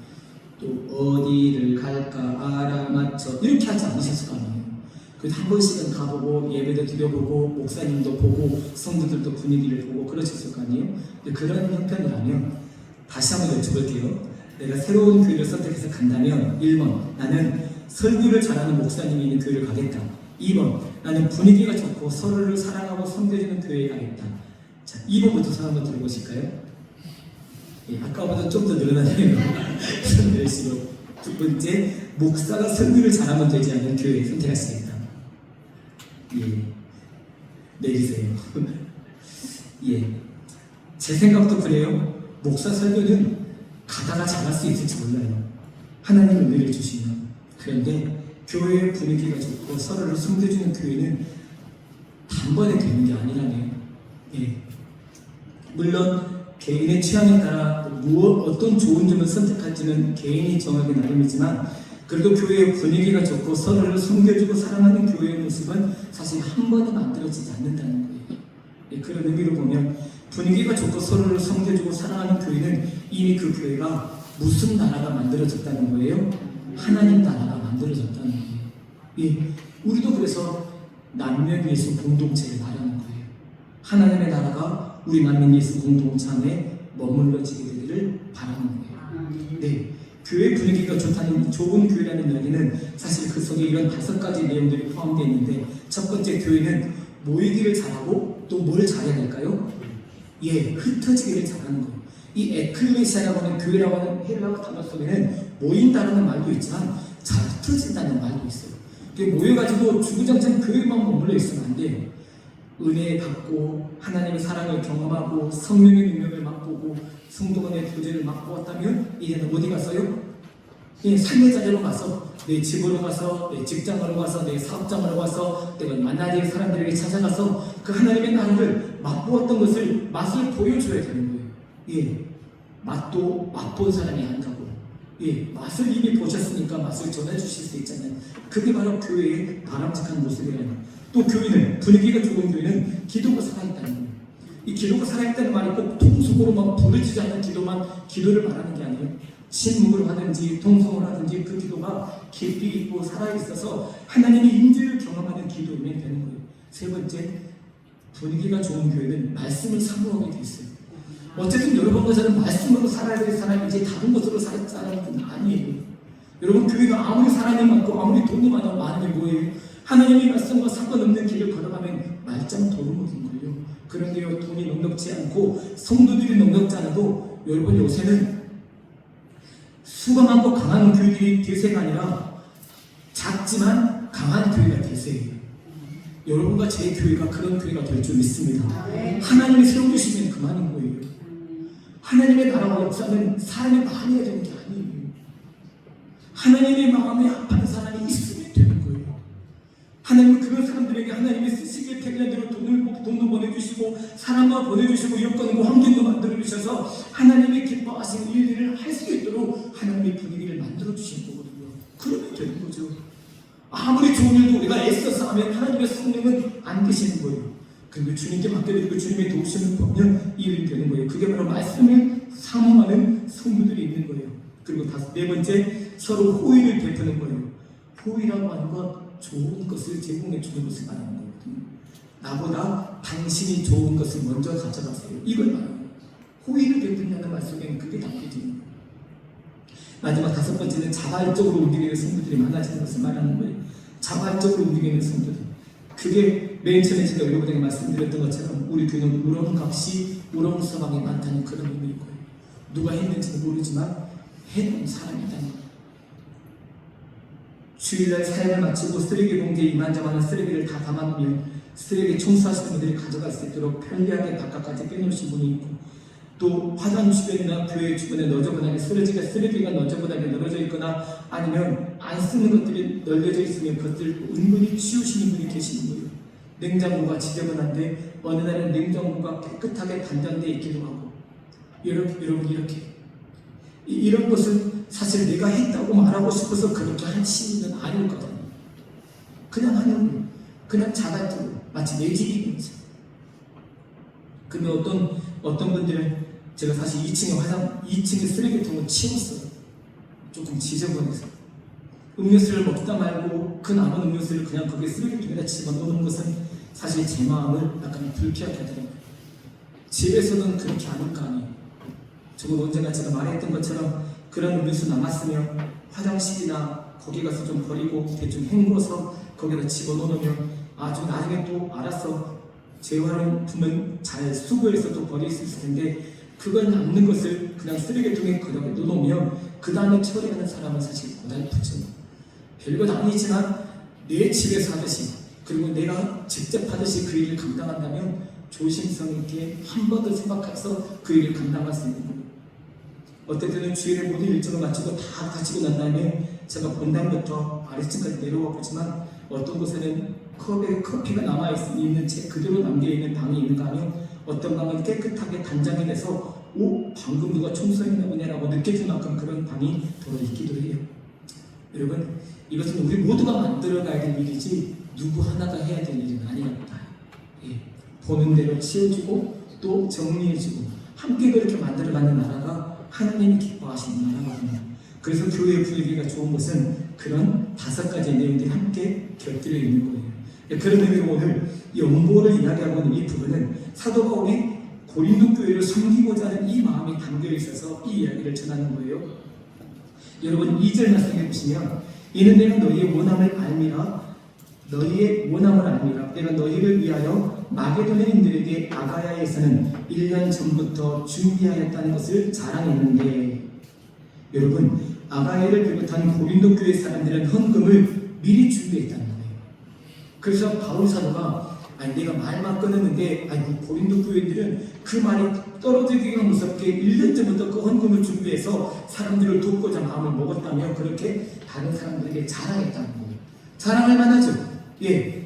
또 어디를 갈까 알아맞혀 이렇게 하지 않으셨을 거 아니에요. 그래도 한 번씩은 가보고 예배도 드려보고 목사님도 보고 성도들도 분위기를 보고 그러셨을 거 아니에요. 근데 그런 형편이라면 다시 한번 여쭤볼게요. 내가 새로운 교회를 선택해서 간다면 1번 나는 설교를 잘하는 목사님이 있는 교회를 가겠다. 2번 나는 분위기가 좋고 서로를 사랑하고 섬겨주는 교회에 가겠다. 자, 2번부터 손 한번 들어보실까요? 예, 아까보다 좀 더 늘어나네요. 손들수록 두 번째, 목사가 설교를 잘하면 되지 않는 교회 선택하시겠다. 예, 내리세요. 예, 제 생각도 그래요. 목사 설교는 가다가 잘할 수 있을지 몰라요. 하나님 은혜를 주시면. 그런데 교회의 분위기가 좋고 서로를 섬겨주는 교회는 단번에 되는 게 아니라네요. 예. 물론 개인의 취향에 따라 어떤 좋은 점을 선택할지는 개인이 정하기 나름이지만, 그래도 교회의 분위기가 좋고 서로를 섬겨주고 사랑하는 교회의 모습은 사실 한 번에 만들어지지 않는다는 거예요. 예, 그런 의미로 보면 분위기가 좋고 서로를 섬겨주고 사랑하는 교회는 이미 그 교회가 무슨 나라가 만들어졌다는 거예요? 하나님 나라가 만들어졌다는 거예요. 예, 우리도 그래서 남녀 예수 공동체를 말하는 거예요. 하나님의 나라가 우리 남녀 예수 공동체 안에 머물러지게 되기를 바라는 거예요. 네, 교회 분위기가 좋다는, 좋은 교회라는 이야기는 사실 그 속에 이런 5가지 내용들이 포함되어 있는데, 첫 번째, 교회는 모이기를 잘하고 또 뭘 잘해야 될까요? 예, 흩어지기를 잘하는 거예요. 이 에클레시아라고 하는, 교회라고 하는 헬라어 단어 속에는 모인다라는 말도 있지만 잘 흩어진다는 말도 있어요. 모여가지고 주구장창 교회만 머물러 있으면 안 돼요. 은혜 받고 하나님의 사랑을 경험하고 성령의 능력을 맛보고 성도 간의 교제를 맛보았다면 이제는 어디 갔어요? 예, 삶의 자리로 가서, 내 집으로 가서, 내 직장으로 가서, 내 사업장으로 가서, 내가 만나야 될 사람들에게 찾아가서 그 하나님의 나라를 맛보았던 것을, 맛을 보여줘야 되는 거예요. 예, 맛도 맛본 사람이 한다고. 예, 맛을 이미 보셨으니까 맛을 전해주실 수 있잖아요. 그게 바로 교회의 바람직한 모습이라는. 또 교회는, 분위기가 좋은 교회는 기도가 살아있다는 거예요. 이 기도가 살아있다는 말이 꼭 통속으로 막 부르지지 않는 기도를 말하는 게 아니에요. 신묵을 하든지 통성을 하든지 그 기도가 깊이 있고 살아있어서 하나님의 임재를 경험하는 기도이면 되는 거예요. 세 번째, 분위기가 좋은 교회는 말씀을 사모하게 돼 있어요. 어쨌든 여러분과 저는 말씀으로 살아야 될 사람이지 다른 것으로 살 사람은 아니에요. 여러분, 교회가 아무리 사람이 많고 아무리 돈이 많은 게 뭐예요? 하나님의 말씀과 상관없는 길을 걸어가면 말짱 도루묵인 거예요. 그런데요, 돈이 넉넉지 않고 성도들이 넉넉지 않아도 여러분, 요새는 수강하고 강한 교회들이 대세가 아니라 작지만 강한 교회가 대세예요. 여러분과 제 교회가 그런 교회가 될 줄 믿습니다. 하나님이 세워주시면 그만인 거예요. 하나님의 나라와 역사는 사람이 많이 해야 되는 게 아니에요. 하나님의 마음에 합하는 사람이 있으면 되는 거예요. 하나님은 그런 사람들에게 하나님이 쓰시기에 택한 대로 돈도 보내주시고 사람도 보내주시고 여건과 환경도 만들어주셔서 하나님이 기뻐하시는 일들을 할 수 있도록 하나님의 분위기를 만들어주시는 거거든요. 그러면 되는 거죠. 아무리 좋은 일도 우리가 애써서 하면 하나님의 성령은 안 계시는 거예요. 그리고 주님께 맡겨드리고 주님의 도우심을 보면 이 일이 되는 거예요. 그게 바로 말씀을 사모하는 성도들이 있는 거예요. 그리고 네 번째, 서로 호의를 베푸는 거예요. 호의라고 하는 건 좋은 것을 제공해 주는 것을 말하는 거거든요. 나보다 당신이 좋은 것을 먼저 가져가세요. 이걸 말하는 거예요. 호의를 베푼다는 말 속에는 그게 담겨지는 거예요. 마지막 5번째는 자발적으로 움직이는 성도들이 많아지는 것을 말하는 거예요. 자발적으로 움직이는 성도들. 그게 맨 처음에 제가 여러분에게 말씀드렸던 것처럼 우리 교회는 우렁각시, 우렁서방이 많다는 그런 의미일 거예요. 누가 했는지는 모르지만 해놓은 사람이 있다는 거예요. 주일날 사역을 마치고 쓰레기 봉지에 이만저만한 쓰레기를 다 담아놓으면 쓰레기 청소하시는 분들이 가져갈 수 있도록 편리하게 바깥까지 빼놓으신 분이 있고, 또 화단 주변이나 교회 주변에 너저분하게 쓰레기가 너저분하게 널어져 있거나 아니면 안 쓰는 것들이 널려져 있으면 그것들을 은근히 치우시는 분이 계시는 거예요. 냉장고가 지저분한데 어느 날은 냉장고가 깨끗하게 단장되어 있기도 하고, 여러분 이런 것은 사실 내가 했다고 말하고 싶어서 그렇게 한 시민은 아니거든요. 그냥 하는 거예요. 그냥 자발적으로 마치 내 집인 거죠. 근데 어떤 분들은 제가 사실 2층에 쓰레기통을 치웠어요. 조금 지저분해서. 음료수를 먹다 말고 그 남은 음료수를 그냥 거기에 쓰레기통에다 집어넣는 것은 사실 제 마음을 약간 불쾌하게 하더라고요. 집에서는 그렇게 안 거 아니에요. 저건 언제나 제가 말했던 것처럼 그런 음료수 남았으면 화장실이나 거기 가서 좀 버리고 대충 헹궈서 거기다 집어넣으면 아주 나중에 또 알아서 재활용품은 잘 수거해서 또 버릴 수 있을 텐데, 그걸 남는 것을 그냥 쓰레기통에 거기다 넣어놓으면 그 다음에 처리하는 사람은 사실 고달프죠. 별것 아니지만 내 집에서 하듯이 그리고 내가 직접 하듯이 그 일을 감당한다면 조심성 있게 한 번 더 생각해서 그 일을 감당할 수 있는 거예요. 어떨 때는 주일에 모든 일정을 마치고 다 가지고 난 다음에 제가 본당부터 아래층까지 내려와 보지만 어떤 곳에는 컵에 커피가 남아있는 채 그대로 남겨있는 방이 있는가 하면 어떤 방은 깨끗하게 단장이 돼서 방금 누가 청소했나 보냐라고 느껴질 만큼 그런 방이 들어있기도 해요. 여러분, 이것은 우리 모두가 만들어가야 될 일이지 누구 하나가 해야 될 일은 아니라고 봐요. 보는 대로 치워주고 또 정리해주고 함께 그렇게 만들어가는 나라가 하나님이 기뻐하시는 나라거든요. 그래서 교회의 분위기가 좋은 것은 그런 5가지 내용들이 함께 곁들여 있는 거예요. 그런 의미로 오늘 연보를 이야기하고 있는 이 부분은 사도 바울이 고린도 교회를 섬기고자 하는 이 마음이 담겨 있어서 이 이야기를 전하는 거예요. 여러분 2절 말씀해 보시면 이는 내가 너희의 원함을 알미라 내가 너희를 위하여 마게도냐인들에게 아가야에서는 1년 전부터 준비하였다는 것을 자랑했는데, 여러분 아가야를 비롯한 고린도 교회 사람들은 헌금을 미리 준비했다는 거예요. 그래서 바울 사도가 내가 말만 끊었는데 고린도 교회들은 그 말이 떨어지기가 무섭게 1년 전부터 그 헌금을 준비해서 사람들을 돕고자 마음을 먹었다며 그렇게 다른 사람들에게 자랑했다는 거예요. 자랑할 만하죠.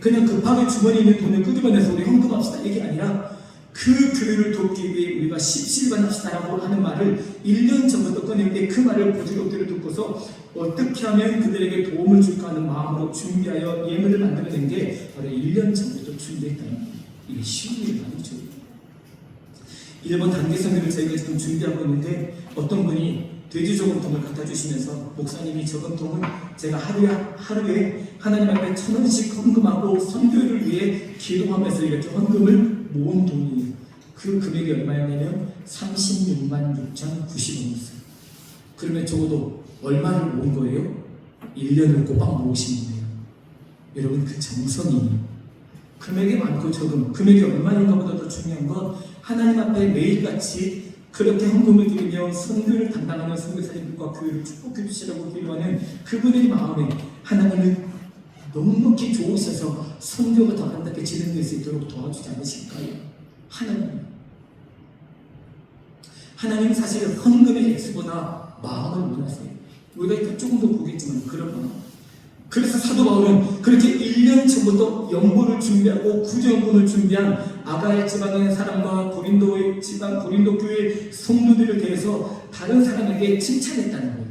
그냥 급하게 주머니에 있는 돈을 끄집어내서 우리 헌금합시다 이게 아니라 그 교회를 돕기 위해 우리가 십시일반합시다라고 하는 말을 1년 전부터 꺼냈는데 그 말을 고지록대로 듣고서 어떻게 하면 그들에게 도움을 줄까 하는 마음으로 준비하여 예물을 만들어낸 게 바로 1년 전부터 준비했다는 거예요. 이게 쉬운 일이 아니죠. 일본 단기 선교를 저희가 지금 준비하고 있는데 어떤 분이 돼지 저금통을 갖다 주시면서 목사님이 저금통은 제가 하루에 하나님 앞에 1,000원씩 헌금하고 선교를 위해 기도하면서 이렇게 헌금을 모은 돈이에요. 그 금액이 얼마였냐면 36만 6,090원이었어요. 그러면 적어도 얼마를 모은 거예요? 1년을 꼬박 모으신 거예요. 여러분 그 정성이 금액이 많고 적음, 금액이 얼마인가 보다 더 중요한 건 하나님 앞에 매일같이 그렇게 헌금을 드리며 선교를 담당하는 선교사님들과 교회를 축복해 주시라고 기도하는 그분의 마음에 하나님은 넉넉히 좋으셔서 선교가 더 아름답게 진행될 수 있도록 도와주지 않으실까요? 하나님은 사실 헌금의 액수보다 마음을 원하세요. 우리가 이따 조금 더 보겠지만 그러나 그래서 사도 바울은 그렇게 1년 전부터 연보를 준비하고 구제연금을 준비한 아가야 지방의 사람과 고린도 지방 고린도 교회 성도들을 대해서 다른 사람에게 칭찬했다는 거예요.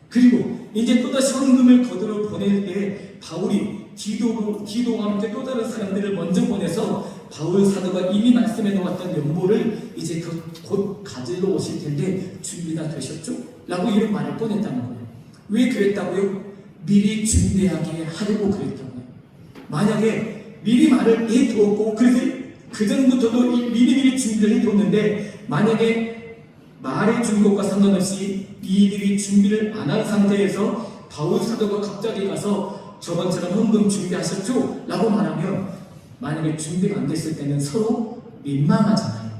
그리고 이제 또다시 헌금을 거두러 보낼 때 바울이 기도와 함께 또 다른 사람들을 먼저 보내서 바울 사도가 이미 말씀해 놓았던 연보를 이제 곧 가지러 오실 텐데 준비 다 되셨죠? 라고 이런 말을 꺼냈다는 거예요. 왜 그랬다고요? 미리 준비하게 하려고 그랬다고요. 만약에 미리 말을 해두었고 그래서 그 전부터도 미리미리 준비를 해두었는데 만약에 말해준 것과 상관없이 이들이 준비를 안 한 상태에서 바울 사도가 갑자기 가서 저번처럼 헌금 준비하셨죠? 라고 말하면 만약에 준비가 안 됐을 때는 서로 민망하잖아요.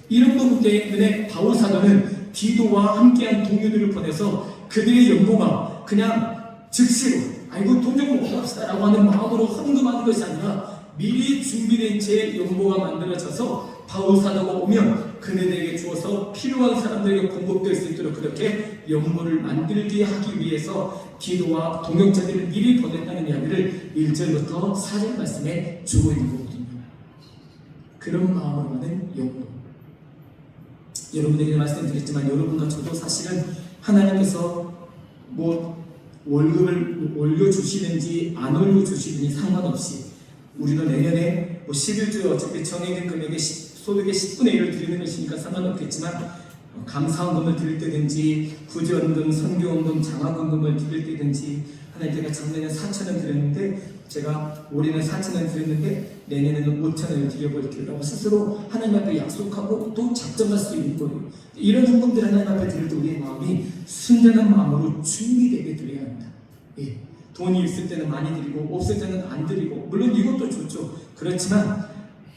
이런 부분 때문에 바울 사도는 디도와 함께한 동료들을 보내서 그들의 연보가 그냥 즉시로 돈 좀 모읍시다 라고 하는 마음으로 헌금하는 것이 아니라 미리 준비된 채 연보가 만들어져서 바울 사도가 오면 그네들에게 주어서 필요한 사람들에게 공급될 수 있도록 그렇게 연보를 만들게 하기 위해서 디도와 동역자들을 미리 보냈다는 이야기를 1절부터 4절 말씀에 주고 있는 거거든요. 그런 마음으로 하는 연보. 여러분에게 말씀드렸지만 여러분과 저도 사실은 하나님께서 월급을 올려주시는지 안 올려주시는지 상관없이 우리가 내년에 11주 어차피 정해진 금액의 소득의 10분의 1을 드리는 것이니까 상관없겠지만 감사헌금을 드릴 때든지 구제헌금, 선교헌금, 장학헌금을 드릴 때든지 하나님 제가 작년에 4,000원 드렸는데 제가 올해는 4,000원 드렸는데 내년에는 5,000원을 드려볼게요 라고 스스로 하나님 앞에 약속하고 또 작정할 수 있는 거예요. 이런 헌금들 하나님 앞에 드릴 때 우리의 마음이 순전한 마음으로 준비되게 드려야 합니다. 돈이 있을 때는 많이 드리고 없을 때는 안 드리고 물론 이것도 좋죠. 그렇지만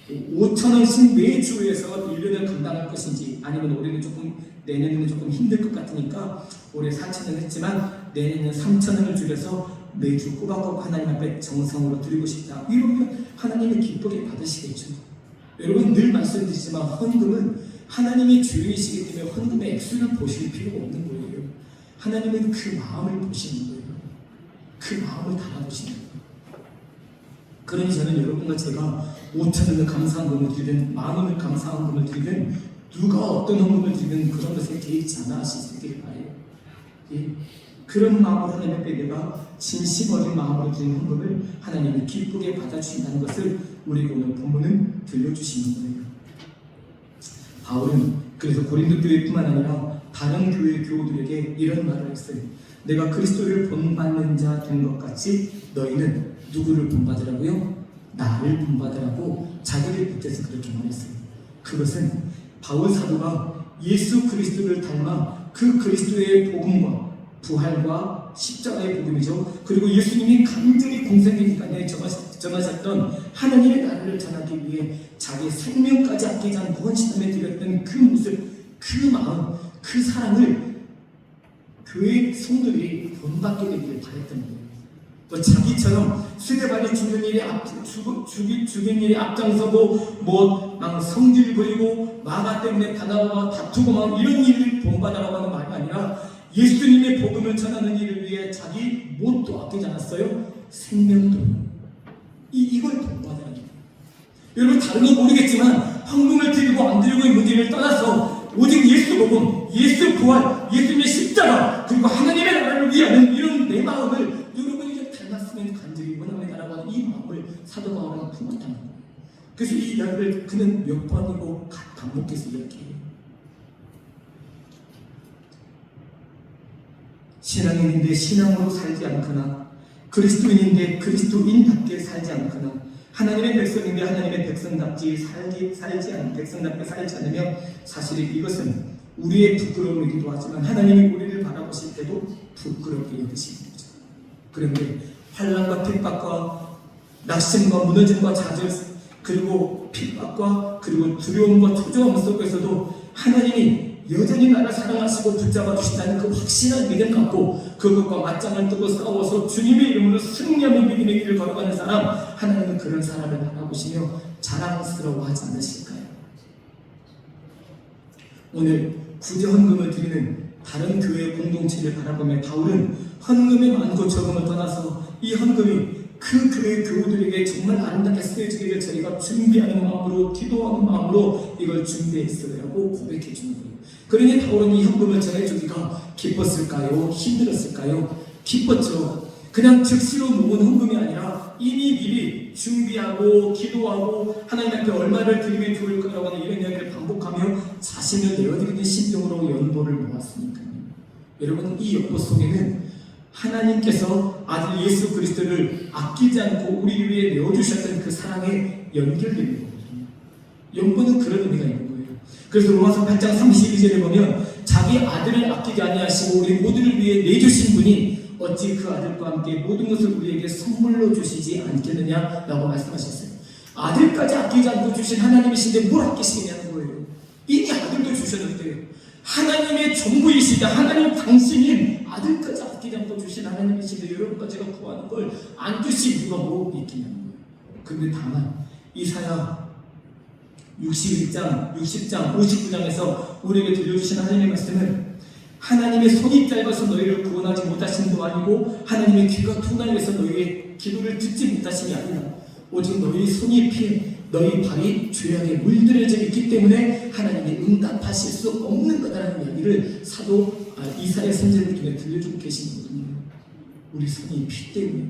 5,000원씩 매주 해서 1년을 감당할 것인지 아니면 올해는 조금 내년에는 조금 힘들 것 같으니까 올해 4,000원 했지만 내년에는 3,000원을 줄여서 매주 꼬박꼬박 하나님 앞에 정성으로 드리고 싶다. 이러면 하나님의 기쁘게 받으시겠죠. 여러분 늘 말씀드리지만 헌금은 하나님이 주인이시기 때문에 헌금의 액수를 보실 필요가 없는 거예요. 하나님은 그 마음을 보시는 거예요. 그 마음을 달아보시는 거예요. 그러니 저는 여러분과 제가 5,000원을 감사한 금을 드리든 10,000원을 감사한 금을 드리든 누가 어떤 헌금을 드리든 그런 것에 개의치 않아 하시길 바라요. 예? 그런 마음으로 하나님 앞에 내가 진심 어린 마음으로 드린 헌금을 하나님이 기쁘게 받아주신다는 것을 우리에게 오늘 본문은 들려주시는 거예요. 바울은 그래서 고린도 교회뿐만 아니라 다른 교회 교우들에게 이런 말을 했어요. 내가 그리스도를 본받는 자 된 것 같이 너희는 누구를 본받으라고요? 나를 본받으라고 자기를 빗대서 그렇게 말했어요. 그것은 바울 사도가 예수 그리스도를 닮아 그 그리스도의 복음과 부활과 십자가의 복음이죠. 그리고 예수님이 간절히 공생의 기간에 전하셨던 하나님의 나라를 전하기 위해 자기 생명까지 아끼지 않고 헌신함에 드렸던 그 모습, 그 마음, 그 사랑을 교회 성도들이 본받게 되기를 바랬던 거예요. 또 자기처럼 스데반이 죽인 일에 앞장서고 막 성질 부리고 마가 때문에 바나바와 다투고 막 이런 일을 본받으라고 하는 말이 아니라 예수님의 복음을 전하는 일을 위해 자기 뭣도 아끼지 않았어요. 생명도. 이걸 본받으라는 거예요. 여러분 다른 건 모르겠지만 헌금을 드리고 안 드리고의 문제를 떠나서 오직 예수 복음, 예수 부활, 예수님의 십자가 그리고 하나님의 나라를 위하는 이런 내 마음을 여러분이 좀 닮았으면 간절히 원합니다라고 하는 이 마음을 사도 바울은 품었다는 거예요. 그래서 이 이야기를 그는 몇 번이고 반복해서 이야기해요. 신앙인인데 신앙으로 살지 않거나 그리스도인인데 그리스도인답게 살지 않거나 하나님의 백성인데 하나님의 백성답게 살지 않으면 사실 이것은 우리의 부끄러움이기도 하지만 하나님이 우리를 바라보실 때도 부끄럽게 여기시는 거죠. 그런데 환난과 핍박과 낙심과 무너짐과 좌절 그리고 핍박과 그리고 두려움과 초조함 속에서도 하나님이 여전히 나를 사랑하시고 붙잡아 주신다는 그 확신한 믿음 갖고 그것과 맞짱을 뜨고 싸워서 주님의 이름으로 승리하는 믿음의 길을 걸어가는 사람, 하나님은 그런 사람을 바라보시며 자랑스러워하지 않으실까요? 오늘 구제 헌금을 드리는 다른 교회 공동체를 바라보며 바울은 헌금의 많고 적음을 떠나서 이 헌금이 그 교회 교우들에게 정말 아름답게 쓰여지기를 저희가 준비하는 마음으로 기도하는 마음으로 이걸 준비했어야 하고 고백해 주는 거예요. 그러니 바울은 이 헌금을 전해주기가 기뻤을까요? 힘들었을까요? 기뻤죠. 그냥 즉시로 모은 헌금이 아니라 이미 미리 준비하고 기도하고 하나님 앞에 얼마를 드리면 좋을까라고 하는 이런 이야기를 반복하며 자신을 내어드리는 심정으로 연보를 모았으니까요. 여러분 이 연보 속에는 하나님께서 아들 예수 그리스도를 아끼지 않고 우리 위해 내어주셨던 그 사랑에 연결되는 거거든요. 연보는 그런 의미가 있는 거예요. 그래서 로마서 8장 32절에 보면 자기 아들을 아끼지 아니하시고 우리 모두를 위해 내주신 분이 어찌 그 아들과 함께 모든 것을 우리에게 선물로 주시지 않겠느냐라고 말씀하셨어요. 아들까지 아끼지 않고 주신 하나님이신데 뭘 아끼시겠냐는 거예요. 이미 아들도 주셨는데 하나님의 전부이시다. 하나님 당신인 아들까지 아끼지 않고 주신 하나님이신데 여러분과 제가 구하는 걸 안 주신 이유가 뭐 있겠냐는 거예요. 그런데 다만 이사야 61장, 60장, 59장에서 우리에게 들려주신 하나님의 말씀은 하나님의 손이 짧아서 너희를 구원하지 못하신 도 아니고 하나님의 귀가 둔하여서 너희의 기도를 듣지 못하심이 아니라 오직 너희 손이 피해 너희 발이 죄악에 물들여져 있기 때문에 하나님이 응답하실 수 없는 거다라는 이야기를 사도 이사야 선지자를 통해 들려주고 계신 거거든요. 우리 손이 피 때문에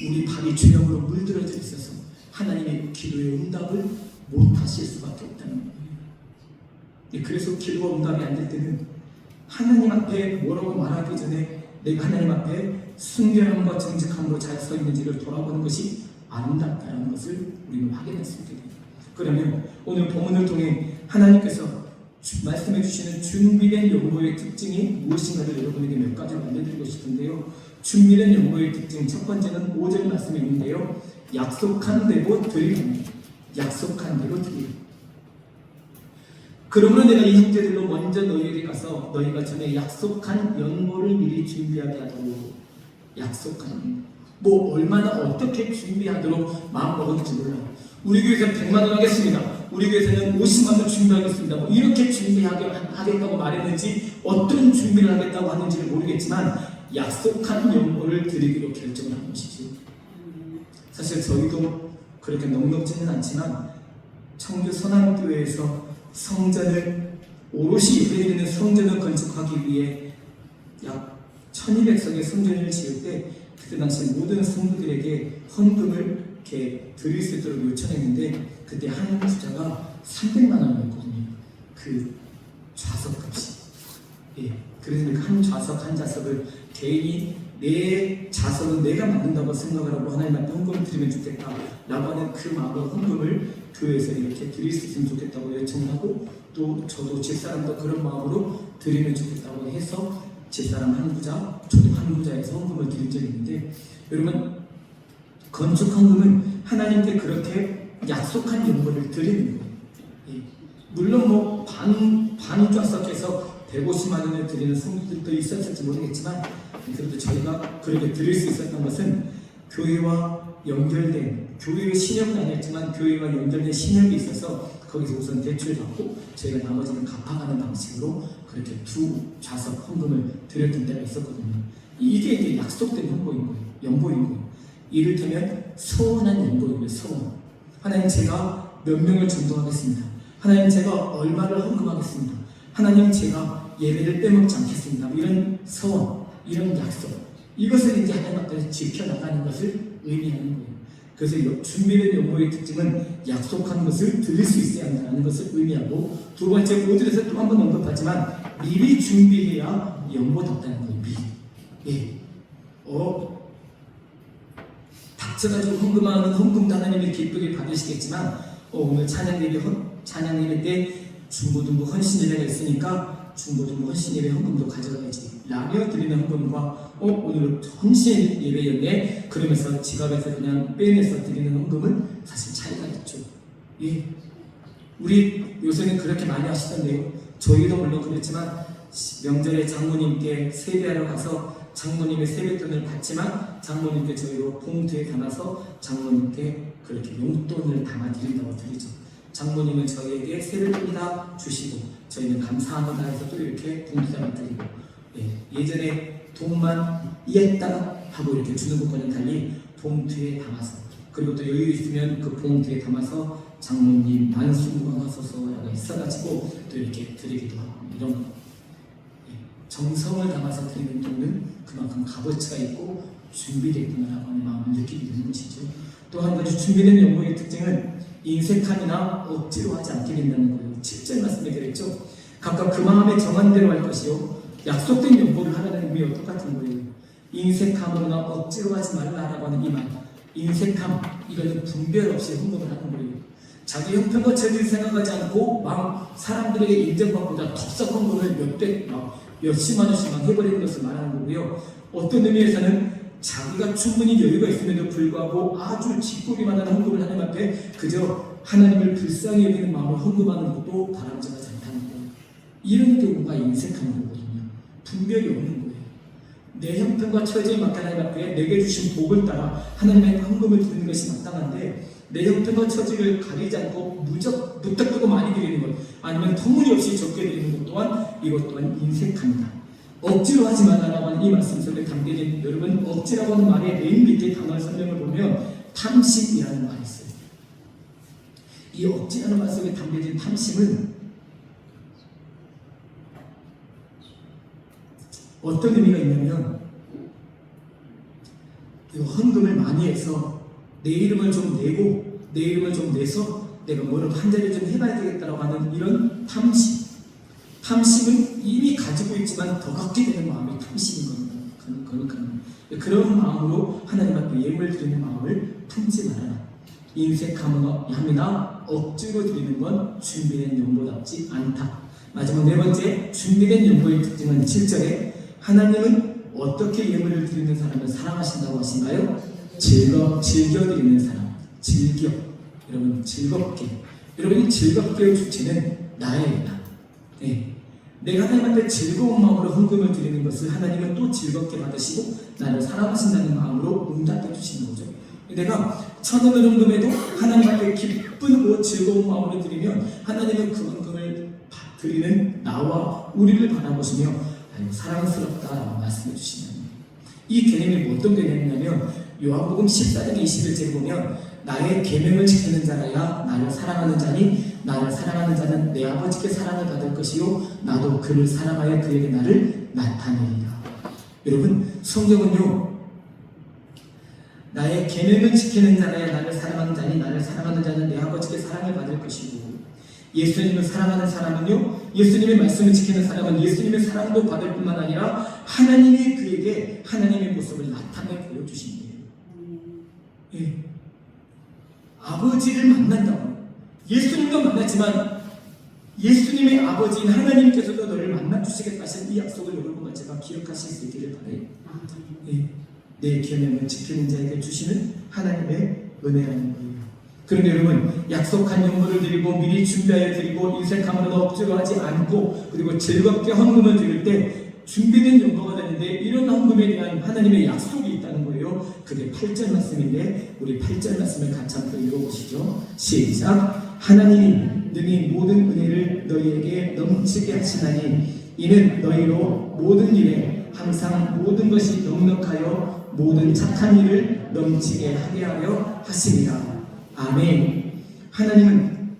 우리 발이 죄악으로 물들여져 있어서 하나님의 기도의 응답을 못하실 수밖에 없다는 거예요. 그래서 기도가 응답이 안 될 때는 하나님 앞에 뭐라고 말하기 전에 내가 하나님 앞에 순결함과 정직함으로 잘 서 있는지를 돌아보는 것이 아름답다는 것을 우리는 확인할 수 있게 됩니다. 그러면 오늘 본문을 통해 하나님께서 말씀해 주시는 준비된 연보의 특징이 무엇인가를 여러분에게 몇 가지로 알려드리고 싶은데요. 준비된 연보의 특징 첫 번째는 5절 말씀에 있는데요. 약속한 대로 드리는 약속한 대로 드리는 그러므로 내가 이 형제들로 먼저 너희에게 가서 너희가 전에 약속한 연보를 미리 준비하게 하도록. 약속한 뭐 얼마나 어떻게 준비하도록 마음먹었는지 몰라요. 우리 교회에서는 100만 원 하겠습니다. 우리 교회에서는 50만 원 준비하겠습니다. 뭐 이렇게 준비하겠다고 말했는지 어떤 준비를 하겠다고 하는지를 모르겠지만 약속한 연보를 드리기로 결정을 한 것이죠. 사실 저희도 그렇게 넉넉지는 않지만 청주 선암교회에서 성전을 오롯이 예배드리는 성전을 건축하기 위해 약 1200석의 성전을 지을 때 그때 당시 모든 성도들에게 헌금을 이렇게 드릴 수 있도록 요청했는데 그때 한 투자가 300만 원이었거든요. 그 좌석값이. 예. 그래서 한 좌석 한 좌석을 개인이 내 좌석은 내가 만든다고 생각을 하고 하나님 앞에 헌금을 드리면 좋겠다라고 하는 그 마음으로 헌금을 교회에서 이렇게 드릴 수 있으면 좋겠다고 요청하고 또 저도 집사람도 그런 마음으로 드리면 좋겠다고 해서 집사람 한 부자, 저도 한 부자에서 헌금을 드린 적이 있는데 여러분 건축 헌금은 하나님께 그렇게 약속한 연보를 드리는 거예요. 예. 물론 뭐 반좌석에서 150만 원을 드리는 성도들도 있었을지 모르겠지만 그래도 저희가 그렇게 드릴 수 있었던 것은 교회와 연결된 교회의 신협은 아니었지만 교회와 연결된 신협이 있어서 거기서 우선 대출을 받고 저희가 나머지는 갚아가는 방식으로 그렇게 두 좌석 헌금을 드렸던 때가 있었거든요. 이게 이제 약속된 연보인 거예요. 연보인 거예요. 이를테면 서원한 연보인 거예요. 서원. 하나님 제가 몇 명을 전도하겠습니다. 하나님 제가 얼마를 헌금하겠습니다. 하나님 제가 예배를 빼먹지 않겠습니다. 이런 서원, 이런 약속, 이것을 이제 하나님 앞에 지켜나가는 것을 의미하는 거예요. 그래서 준비된 연보의 특징은 약속한 것을 드릴 수 있어야 한다는 것을 의미하고 두 번째 모두에서 또 한 번 언급하지만 미리 준비해야 연보답다는 거예요. 미리. 예. 닥쳐가지고 헌금하는 헌금도 하나님이 기쁘게 받으시겠지만 오늘 찬양 예배 때 중고등부 헌신 예배가 있으니까 중고등부 헌신 예배 헌금도 가져가야지 라며 드리는 헌금과 오늘 헌신 예배였네 그러면서 지갑에서 그냥 빼내서 드리는 헌금은 사실 차이가 있죠. 예. 우리 요새는 그렇게 많이 하시던데요. 저희도 물론 그랬지만 명절에 장모님께 세배하러 가서 장모님의 세뱃돈을 받지만 장모님께 저희로 봉투에 담아서 장모님께 그렇게 용돈을 담아 드린다고 드리죠. 장모님은 저희에게 세뱃돈이다 주시고 저희는 감사합니다 해서 또 이렇게 봉투 담아 드리고 예전에 돈만 이했다 하고 이렇게 주는 것과는 달리 봉투에 담아서 그리고 또 여유 있으면 그 봉투에 담아서 장모님 만수무강하소서라고 있어가지고 또 이렇게 드리기도 하고 이런 거. 정성을 담아서 드리는 돈은 그만큼 값어치가 있고 준비됐구나라고 하는 마음을 느끼게 되는 것이죠. 또 한 가지 준비된 연보의 특징은 인색함이나 억지로 하지 않게 된다는 거예요. 7절 말씀에 그랬죠. 각각 그 마음에 정한 대로 할 것이요 약속된 연보를 하라는 의미와 똑같은 거예요. 인색함으로나 억지로 하지 말라라고 하는 이 말. 인색함 이거는 분별 없이 헌금을 하는 거예요. 자기 형편과 처지를 생각하지 않고 막 사람들에게 인정받고자 덥석 헌금을 몇십만 원씩만 해버리는 것을 말하는 거고요. 어떤 의미에서는 자기가 충분히 여유가 있음에도 불구하고 아주 짓궂기만 하는 헌금을 하나님 앞에 그저 하나님을 불쌍히 여기는 마음으로 헌금하는 것도 바람직하지 않다는 거예요. 이런 경우가 인색한 거거든요. 분별이 없는 거예요. 내 형편과 처지에 맞게 하나님 앞에 내게 주신 복을 따라 하나님의 헌금을 드리는 것이 마땅한데 내 형편과 처지를 가리지 않고 무턱대고 많이 드리는 것 아니면 터무니없이 적게 드리는 것 또한 이것 또한 인색합니다. 억지로 하지 말라라고 하는 이 말씀 속에 담겨진 여러분 억지라고 하는 말의 맨 밑에 단어 설명을 보면 탐심이라는 말이 있어요. 이 억지라는 말 속에 담겨진 탐심은 어떤 의미가 있냐면 헌금을 많이 해서 내 이름을 좀 내고 내 이름을 좀 내서 내가 뭐라도 한 자리 좀 해봐야 되겠다라고 하는 이런 탐심. 탐심은 이미 가지고 있지만 더 갖게 되는 마음이 탐심인 겁니다. 그러니까 그런 마음으로 하나님 앞에 예물 드리는 마음을 품지 말아라. 인색함이나 억지로 드리는 건 준비된 연보답지 않다. 마지막 네 번째 준비된 연보의 특징은 7절에 하나님은 어떻게 예물을 드리는 사람을 사랑하신다고 하신가요? 즐겨 드리는 사람. 즐겨. 여러분 즐겁게. 여러분이 즐겁게 주체는 나예요. 예. 내가 하나님한테 즐거운 마음으로 헌금을 드리는 것을 하나님은 또 즐겁게 받으시고 나를 사랑하신다는 마음으로 응답해 주시는 거죠. 내가 1,000원을 헌금해도 하나님한테 기쁜 즐거운 마음으로 드리면 하나님은 그 헌금을 드리는 나와 우리를 바라보시며 아이고 사랑스럽다라고 말씀해 주시는 이 개념이 어떤 개념이냐면 요한복음 14장 21절을 보면 나의 계명을 지키는 자라야 나를 사랑하는 자니 나를 사랑하는 자는 내 아버지께 사랑을 받을 것이요 나도 그를 사랑하여 그에게 나를 나타내리라. 여러분 성경은요 나의 계명을 지키는 자라야 나를 사랑하는 자니 나를 사랑하는 자는 내 아버지께 사랑을 받을 것이고 예수님을 사랑하는 사람은요 예수님의 말씀을 지키는 사람은 예수님의 사랑도 받을 뿐만 아니라 하나님이 그에게 하나님의 모습을 나타내 보여주신 거예요. 예. 아버지를 만난다고 예수님도 만났지만 예수님의 아버지인 하나님께서도 너를 만나주시겠다 하신 이 약속을 여러분과 제가 기억하실 수 있기를 바라요. 예. 내 계명을 지키는 자에게 주시는 하나님의 은혜라는 거예요. 그런데 여러분 약속한 연물을 드리고 미리 준비하여 드리고 인색함으로 억지로 하지 않고 그리고 즐겁게 헌금을 드릴 때 준비된 연보가 되는데 이런 헌금에 대한 하나님의 약속이 있다는 거예요. 그게 8절 말씀인데 우리 8절 말씀을 같이 한번 읽어보시죠. 시작. 하나님이 능히 모든 은혜를 너희에게 넘치게 하시나니 이는 너희로 모든 일에 항상 모든 것이 넉넉하여 모든 착한 일을 넘치게 하게 하려 하심이라. 아멘. 하나님은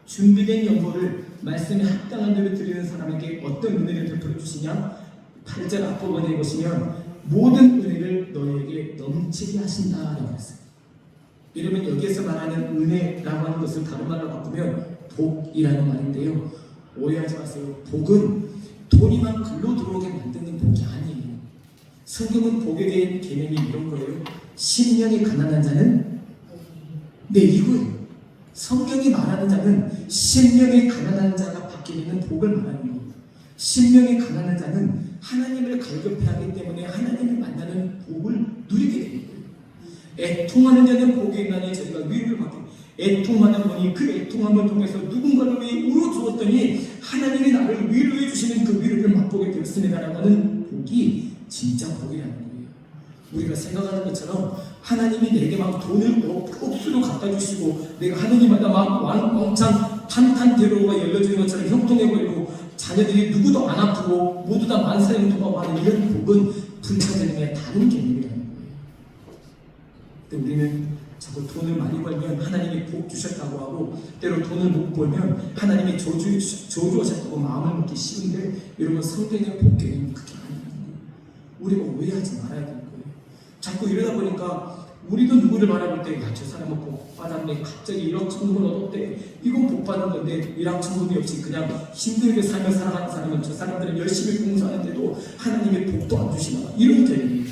준비된 연보를 말씀에 합당한 대로 드리는 사람에게 어떤 은혜를 베풀어 주시냐? 8절 앞부분에 보시면 모든 은혜를 너희에게 넘치게 하신다라고 했어요. 여러분 여기에서 말하는 은혜라고 하는 것을 다른 말로 바꾸면 복이라는 말인데요. 오해하지 마세요. 복은 돈이만 글로 들어오게 만드는 복이 아니에요. 성경은 복에 대한 개념이 이런 거예요. 심령이 가난한 자는 네 이거예요. 성경이 말하는 자는 심령이 가난한 자가 받게 되는 복을 말하는 거예요. 심령이 가난한 자는 하나님을 갈급해야 하기 때문에 하나님을 만나는 복을 누리게 되는 거예요. 애통하는 자는 복이 있나니 저희가 위로를 받게 애통하는 분이 그 애통함을 통해서 누군가를 위해 울어주었더니 하나님이 나를 위로해 주시는 그 위로를 맛보게 되었습니다라고 하는 복이 진짜 복이라는 거예요. 우리가 생각하는 것처럼 하나님이 내게 막 돈을 억수로 갖다 주시고 내가 하나님마다 막 왕창 탄탄대로가 열려지는 것처럼 형통해 보이고 자녀들이 누구도 안 아프고 모두 다 만사형통하고 하는 이런 복은 불차전의 다른 개념이라는 거예요. 근데 우리는 자꾸 돈을 많이 벌면 하나님이 복 주셨다고 하고 때로 돈을 못 벌면 하나님이 저주하셨다고 마음을 먹기 쉬운데 여러분 성경의 복 개념은 그게 아니라는 거예요. 우리가 오해하지 말아야 되는 거예요. 자꾸 이러다 보니까 우리도 누구를 바라볼 때 야 저 사람은 복 받았네 갑자기 1억 천금을 얻었대 이건 복 받은 건데 1억 천금이 없이 그냥 힘들게 살며 살아가는 사람은 저 사람들은 열심히 공부하는데도 하나님의 복도 안 주시나 이런 개념이에요.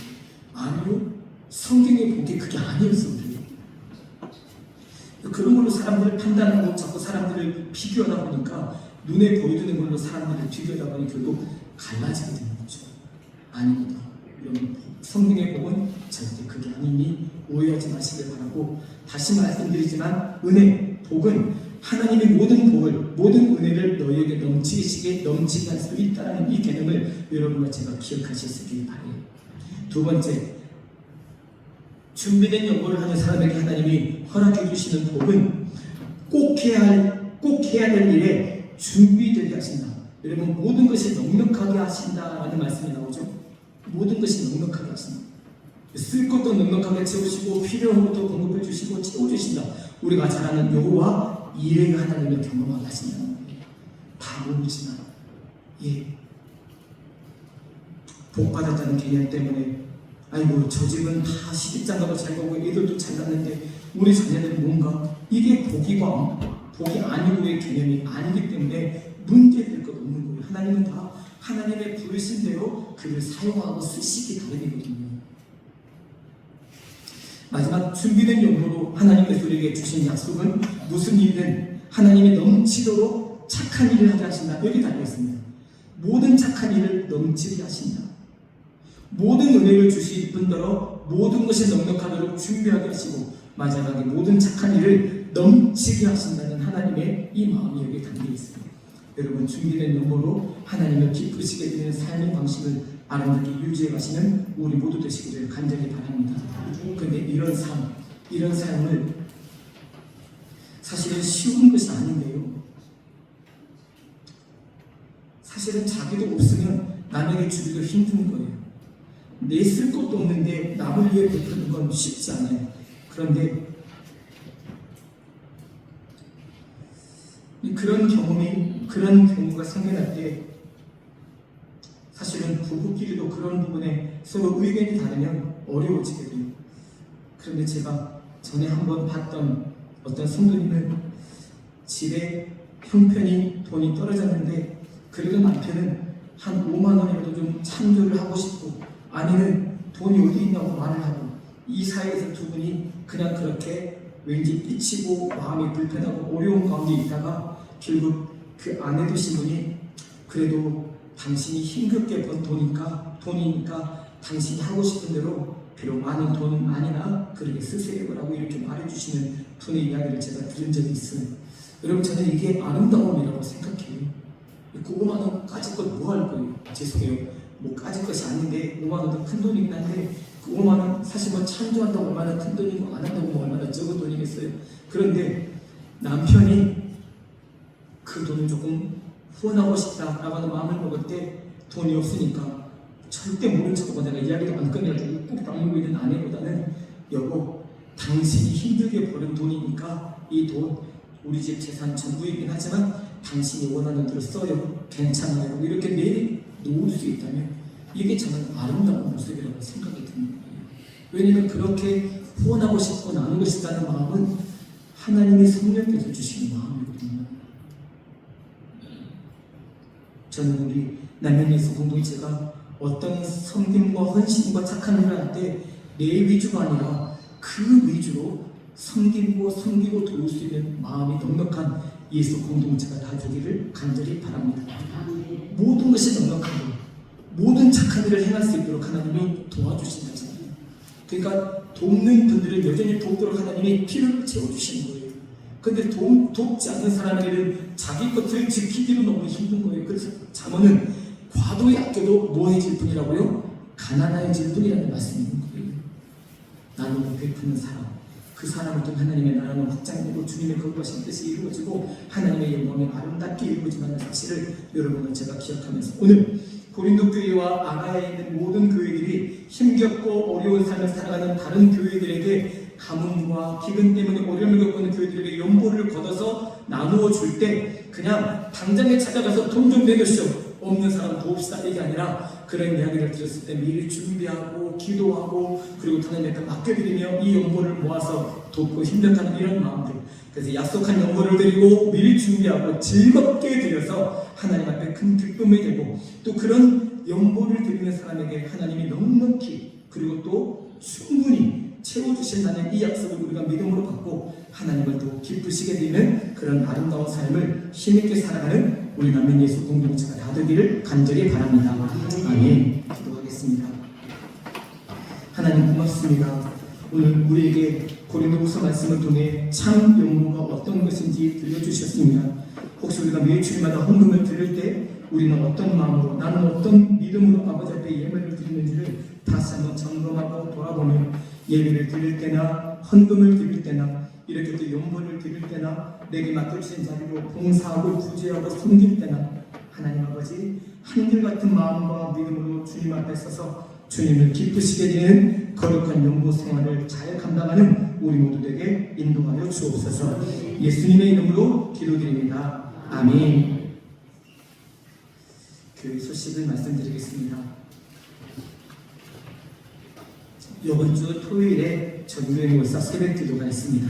아니요 성경의 복이 그게 아니었어요. 그런 걸로 사람들을 판단하고 자꾸 사람들을 비교하다 보니까 눈에 보여주는 걸로 사람들을 비교하다 보니 결국 갈라지게 되는 거죠. 아닙니다. 여러분 성경의 복은 절대 그게 아니니 오해하지 마시길 바라고 다시 말씀드리지만 은혜, 복은 하나님의 모든 복을 모든 은혜를 너희에게 넘치게 할 수 있다는 이 개념을 여러분과 제가 기억하실 수 있길 바라요. 두 번째 준비된 연보를 하는 사람에게 하나님이 허락해 주시는 복은 꼭 해야 될 일에 준비되게 하신다. 여러분 모든 것이 넉넉하게 하신다라는 말씀이 나오죠. 모든 것이 넉넉하게 하신다. 쓸 것도 넉넉하게 채우시고 필요한 것도 공급해 주시고 채워주신다. 우리가 잘 아는 여호와 이레 하나님을 경험하게 하신다는 거예요. 다 모르지만 복 받았다는 개념 때문에 아이고 저 집은 다 시집장가도 잘 가고 애들도 잘 났는데 우리 자녀들은 뭔가 이게 복이 아니고의 개념이 아니기 때문에 문제될 것 없는 거예요. 하나님은 다 하나님의 부르신 대로 그를 사용하고 쓰시기 때문이거든요. 마지막 준비된 연보로 하나님께서 우리에게 주신 약속은 무슨 일이든 하나님이 넘치도록 착한 일을 하게 하신다. 여기 달려있습니다. 모든 착한 일을 넘치게 하신다. 모든 은혜를 주실 뿐더러 모든 것이 넉넉하도록 준비하게 하시고 마지막에 모든 착한 일을 넘치게 하신다는 하나님의 이 마음이 여기 담겨 있습니다. 여러분 준비된 연보로 하나님을 기쁘시게 되는 삶의 방식을 아름답게 유지해 가시는 우리 모두 되시기를 간절히 바랍니다. 그런데 이런 삶을 사실은 쉬운 것이 아닌데요. 사실은 자기도 없으면 남에게 주기도 힘든 거예요. 내 쓸 것도 없는데 남을 위해 베푸는 건 쉽지 않아요. 그런데 그런 경우가 생겨날 때 사실은 부부끼리도 그런 부분에 서로 의견이 다르면 어려워지게 돼요. 그런데 제가 전에 한번 봤던 어떤 성도님은 집에 형편이 돈이 떨어졌는데 그래도 남편은 한 5만 원이라도 좀 창조를 하고 싶고 아니면 돈이 어디 있냐고 말을 하고 이 사이에서 두 분이 그냥 그렇게 왠지 삐치고 마음이 불편하고 어려운 가운데 있다가 결국 그 아내 되신 분이 그래도 당신이 힘겹게 번 돈이니까 당신이 하고 싶은 대로 비록 많은 돈은 아니나 그렇게 쓰세요라고 이렇게 말해주시는 분의 이야기를 제가 들은 적이 있어요. 여러분 저는 이게 아름다움이라고 생각해요. 그 5만 원 까짓 것 뭐 할 거예요? 죄송해요. 뭐 까짓 것이 아닌데 5만 원도 큰 돈이긴 한데 그 5만 원 사실 뭐 창조한다고 얼마나 큰 돈이고 안 한다고 뭐 얼마나 적은 돈이겠어요. 그런데 남편이 그 돈을 조금 후원하고 싶다라고 하는 마음을 먹을 때 돈이 없으니까 절대 모른 척하고 내가 이야기도 안 꺼내가지고 꾹 다물고 있는 아내보다는 여보 당신이 힘들게 버는 돈이니까 이 돈 우리 집 재산 전부이긴 하지만 당신이 원하는 대로 써요. 괜찮아요. 이렇게 내놓을 수 있다면 이게 저는 아름다운 모습이라고 생각이 듭니다. 왜냐하면 그렇게 후원하고 싶고 나누고 싶다는 마음은 하나님의 성령께서 주시는 마음이거든요. 저는 우리 남편예수 공동체가 어떤 섬김과 헌신과 착한 일을 할 때 내 위주가 아니라 그 위주로 섬기고 도울 수 있는 마음이 넉넉한 예수 공동체가 다 되기를 간절히 바랍니다. 모든 것이 넉넉하고 모든 착한 일을 행할 수 있도록 하나님이 도와주신다잖아요. 그러니까 돕는 분들을 여전히 돕도록 하나님이 피를 채워주시는 거예요. 그런데 돕지 않는 사람에게는 자기 것을 지키기도 너무 힘든 거예요. 그래서 잠언은 과도히 아껴도 뭐해질 뿐이라고요? 가난해질 뿐이라는 말씀이 있는 거예요. 나누고 베푸는 사람, 그 사람을 통해 하나님의 나라는 확장되고 주님의 거룩하신 뜻이 이루어지고 하나님의 영광이 아름답게 이루어진다는 사실을 여러분은 제가 기억하면서 오늘 고린도 교회와 아가야에 있는 모든 교회들이 힘겹고 어려운 삶을 살아가는 다른 교회들에게 가뭄과 기근 때문에 어려움을 겪고 있는 교회들에게 연보를 걷어서 나누어 줄 때 그냥 당장에 찾아가서 돈 좀 내주시오 없는 사람 도웁시다 이게 아니라 그런 이야기를 들었을 때 미리 준비하고 기도하고 그리고 하나님께 맡겨드리며 이 연보를 모아서 돕고 힘들다는 이런 마음들. 그래서 약속한 연보를 드리고 미리 준비하고 즐겁게 드려서 하나님 앞에 큰 기쁨이 되고 또 그런 연보를 드리는 사람에게 하나님이 넉넉히 그리고 또 충분히 채워주신다는 이 약속을 우리가 믿음으로 받고 하나님을 더 기쁘시게 되는 그런 아름다운 삶을 힘있게 살아가는 우리 남면 예수 공동체가 다 되기를 간절히 바랍니다. 아멘. 기도하겠습니다. 하나님 고맙습니다. 오늘 우리에게 고린도후서 말씀을 통해 참 연보가 어떤 것인지 들려주셨습니다. 혹시 우리가 매일 주일마다 헌금을 드릴 때 우리는 어떤 마음으로 나는 어떤 믿음으로 아버지 앞에 예배를 드리는지를 다시 한번 점검하고 돌아보며 예배를 드릴 때나 헌금을 드릴 때나 이렇게 또 연보를 드릴 때나 내게 맡겨주신 자리로 봉사하고 구제하고 섬길 때나 하나님 아버지 한결같은 마음과 믿음으로 주님 앞에 서서 주님을 기쁘시게 되는 거룩한 연보 생활을 잘 감당하는 우리 모두에게 인도하여 주옵소서. 예수님의 이름으로 기도드립니다. 아멘. 그 소식을 말씀드리겠습니다. 이번 주 토요일에 전교행 월사 새벽 기도가 있습니다.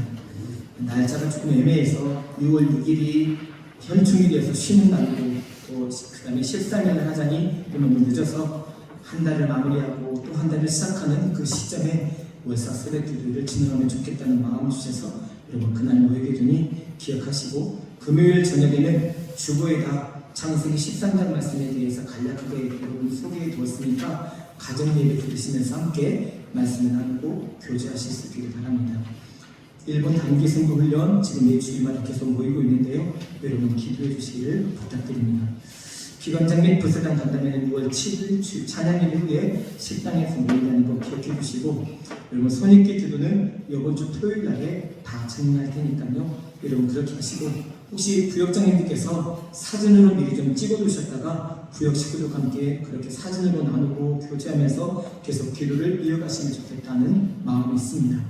날짜가 조금 애매해서 6월 6일이 현충일이어서 쉬는 날이고 또 그 다음에 13일을 하자니 너무 늦어서 한 달을 마무리하고 또 한 달을 시작하는 그 시점에 월사 새벽 기도를 진행하면 좋겠다는 마음을 주셔서 여러분 그날 모이게 되니 기억하시고 금요일 저녁에는 주보에다 창세기 13장 말씀에 대해서 간략하게 여러분 소개해 두었으니까 가정 예배 들으시면서 함께 말씀을 나누고 교제하실 수 있기를 바랍니다. 일본 단기 선거 훈련 지금 매주일마다 계속 모이고 있는데요. 여러분 기도해 주시기를 부탁드립니다. 기관장 및 부사장 간담회는 6월 7일 찬양일 후에 식당에서 모인다는 거 기억해 주시고, 여러분 손익기 기도는 이번 주 토요일 날에 다 진행할 테니까요. 여러분 그렇게 하시고, 혹시 부역장님들께서 사진으로 미리 좀 찍어두셨다가 구역 식구들과 함께 그렇게 사진으로 나누고 교제하면서 계속 기도를 이어가시면 좋겠다는 마음이 있습니다.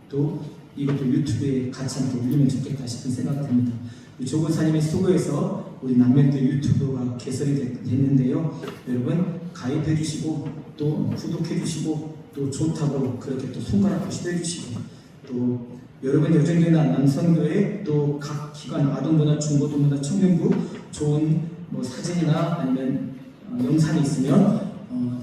또 이것도 유튜브에 같이 함께 올리면 좋겠다 싶은 생각이 듭니다. 조건사님의 수고해서 우리 남면도 유튜브가 개설이 됐는데요. 여러분 가입해 주시고 또 구독해 주시고 또 좋다고 그렇게 또 손가락 표시해 주시고, 또 여러분 여정교회나 남성교회 또 각 기관 아동부나 중고등부나 청년부 좋은 뭐 사진이나 아니면 영상이 있으면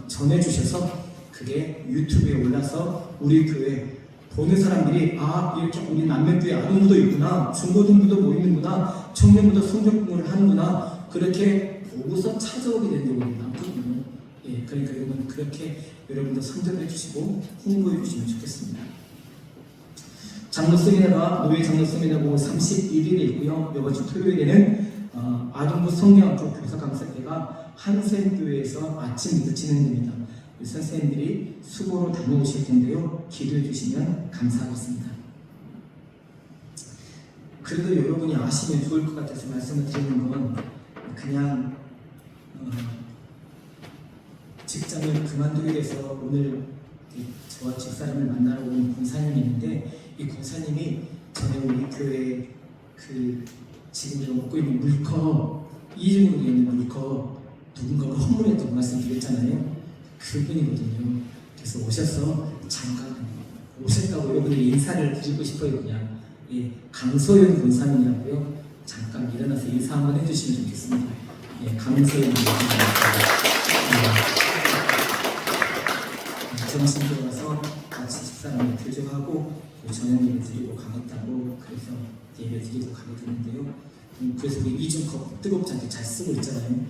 전해주셔서 그게 유튜브에 올라서 우리 교회 보는 사람들이 이렇게 우리 남면교회 아동부도 있구나, 중고등부도 모이는구나, 청년부도 성경공부를 하는구나, 그렇게 보고서 찾아오게 되는 경우가 많거든요. 그러니까 여러분 그렇게 여러분도 선전해 주시고 홍보해 주시면 좋겠습니다. 장로 세미나가 노예 장로 세미나가 5월 31일에 있고요. 이번 주 토요일에는 아동부 성경학교 교사 강사회가 한샘교회에서 아침부터 진행됩니다. 선생님들이 수고로 다녀오실 텐데요. 기도해 주시면 감사하겠습니다. 그래도 여러분이 아시면 좋을 것 같아서 말씀을 드리는 건, 그냥 직장을 그만두게 돼서 오늘 저와 집사람을 만나러 온 권사님이 있는데, 이 권사님이 전에 우리 교회 지금 제가 먹고 있는 물컵, 이중으로 되어 있는 물컵 누군가가 헌물했다고 말씀드렸잖아요. 그분이거든요. 그래서 오셔서 잠깐 오셨다고 여러분이 인사를 드리고 싶어요. 그냥 강소연 권사님이라고요. 잠깐 일어나서 인사 한번 해주시면 좋겠습니다. 강소연 권사님. 점심 들어가서 같이 집사람을 교제하고 저녁 예배 드리고 가겠다고, 그래서 예배 드리고 가게 되는데요. 그래서 우리 이중컵 뜨겁지 않게 잘 쓰고 있잖아요.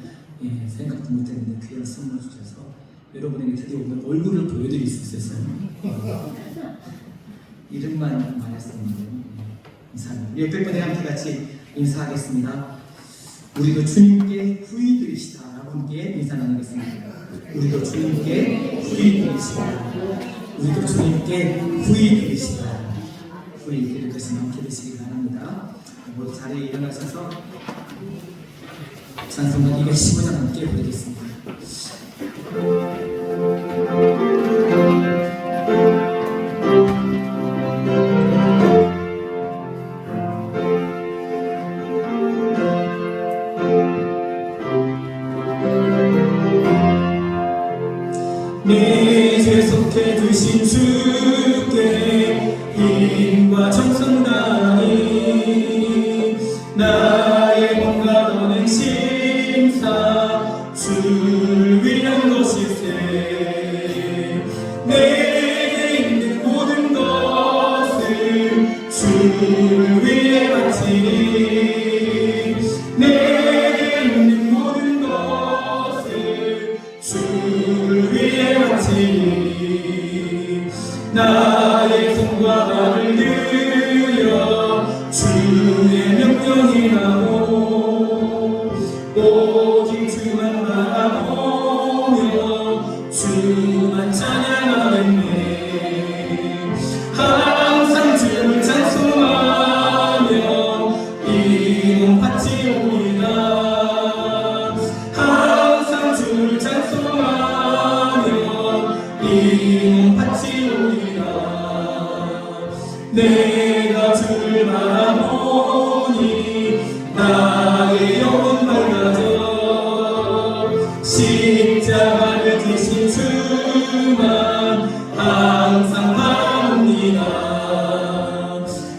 생각도 못했는데 귀한 선물 주셔서 여러분에게 드디어 오늘 얼굴을 보여드릴 수 있어서 이름만 말했었는데 인사합니다. 우리 옆에 분에 함께 같이 인사하겠습니다. 우리도 주님께 후히 드리시다. 함께 인사 나누겠습니다. 우리도 주님께 후히 드리시다. 우리도 주님께 후히 드리시다. 후히 드릴 것이 많게 되시기 바랍니다. 모두 자리에 일어나셔서 찬송가 215장 함께 부르겠습니다. 내 죄 속해 주신 주께 힘과 정성 다하니 나의 몸과 너는 심사 주를 위한 것일세. 내게 있는 모든 것을 주를 위해 바치니 내게 있는 모든 것을 주를 위해 바치니 나의 손과 발을 들여 주의 명령이 나오 오직 주만 바라보며 주만 찬양하겠네. 항상 주를 찬송하며 이 몸 바치오리라. 항상 주를 찬송하며 이 몸 바치오리라. 내가 주를 바라보니 나의 영혼 밝아져. 십자가를 지신 주만 항상 바라봅니다.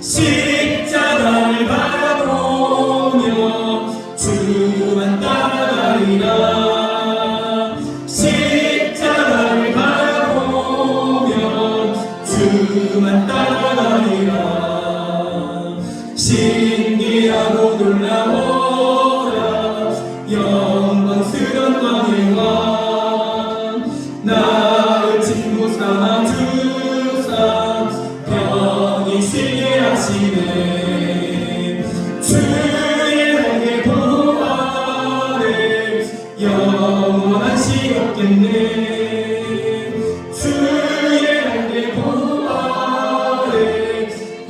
십자가를 바라보며 주만 따라가리라. 십자가를 바라보며 주만 따라가리라. 신기하고 놀라워라 영광스런 왕의 왕. 나를 친구 삼아 주사 편히 쉬게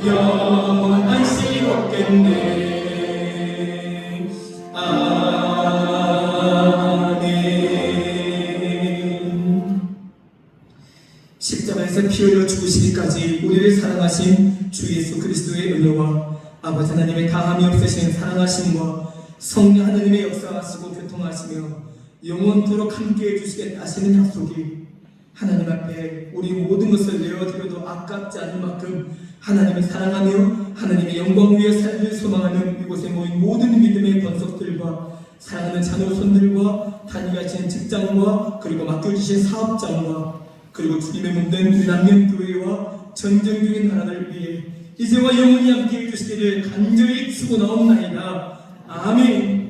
영원 안식 얻겠네. 십자가에서 피 흘려 죽으시기까지 우리를 사랑하신 주 예수 그리스도의 은혜와 아버지 하나님의 다함이 없으신 사랑하심과 성령 하나님의 역사하시고 교통하시며 영원토록 함께해 주시겠다 하시는 약속이 하나님 앞에 우리 모든 것을 내어드려도 아깝지 않을 만큼 하나님을 사랑하며 하나님의 영광 위에 살기를 소망하는 이곳에 모인 모든 믿음의 번석들과 사랑하는 자녀손들과 다니가신 직장과 그리고 맡겨주신 사업장과 그리고 주님의 몸된 우리 남녀교회와 전쟁 중인 나라를 위해 이제와 영원히 함께 해주시기를 간절히 축원하옵나이다. 아멘.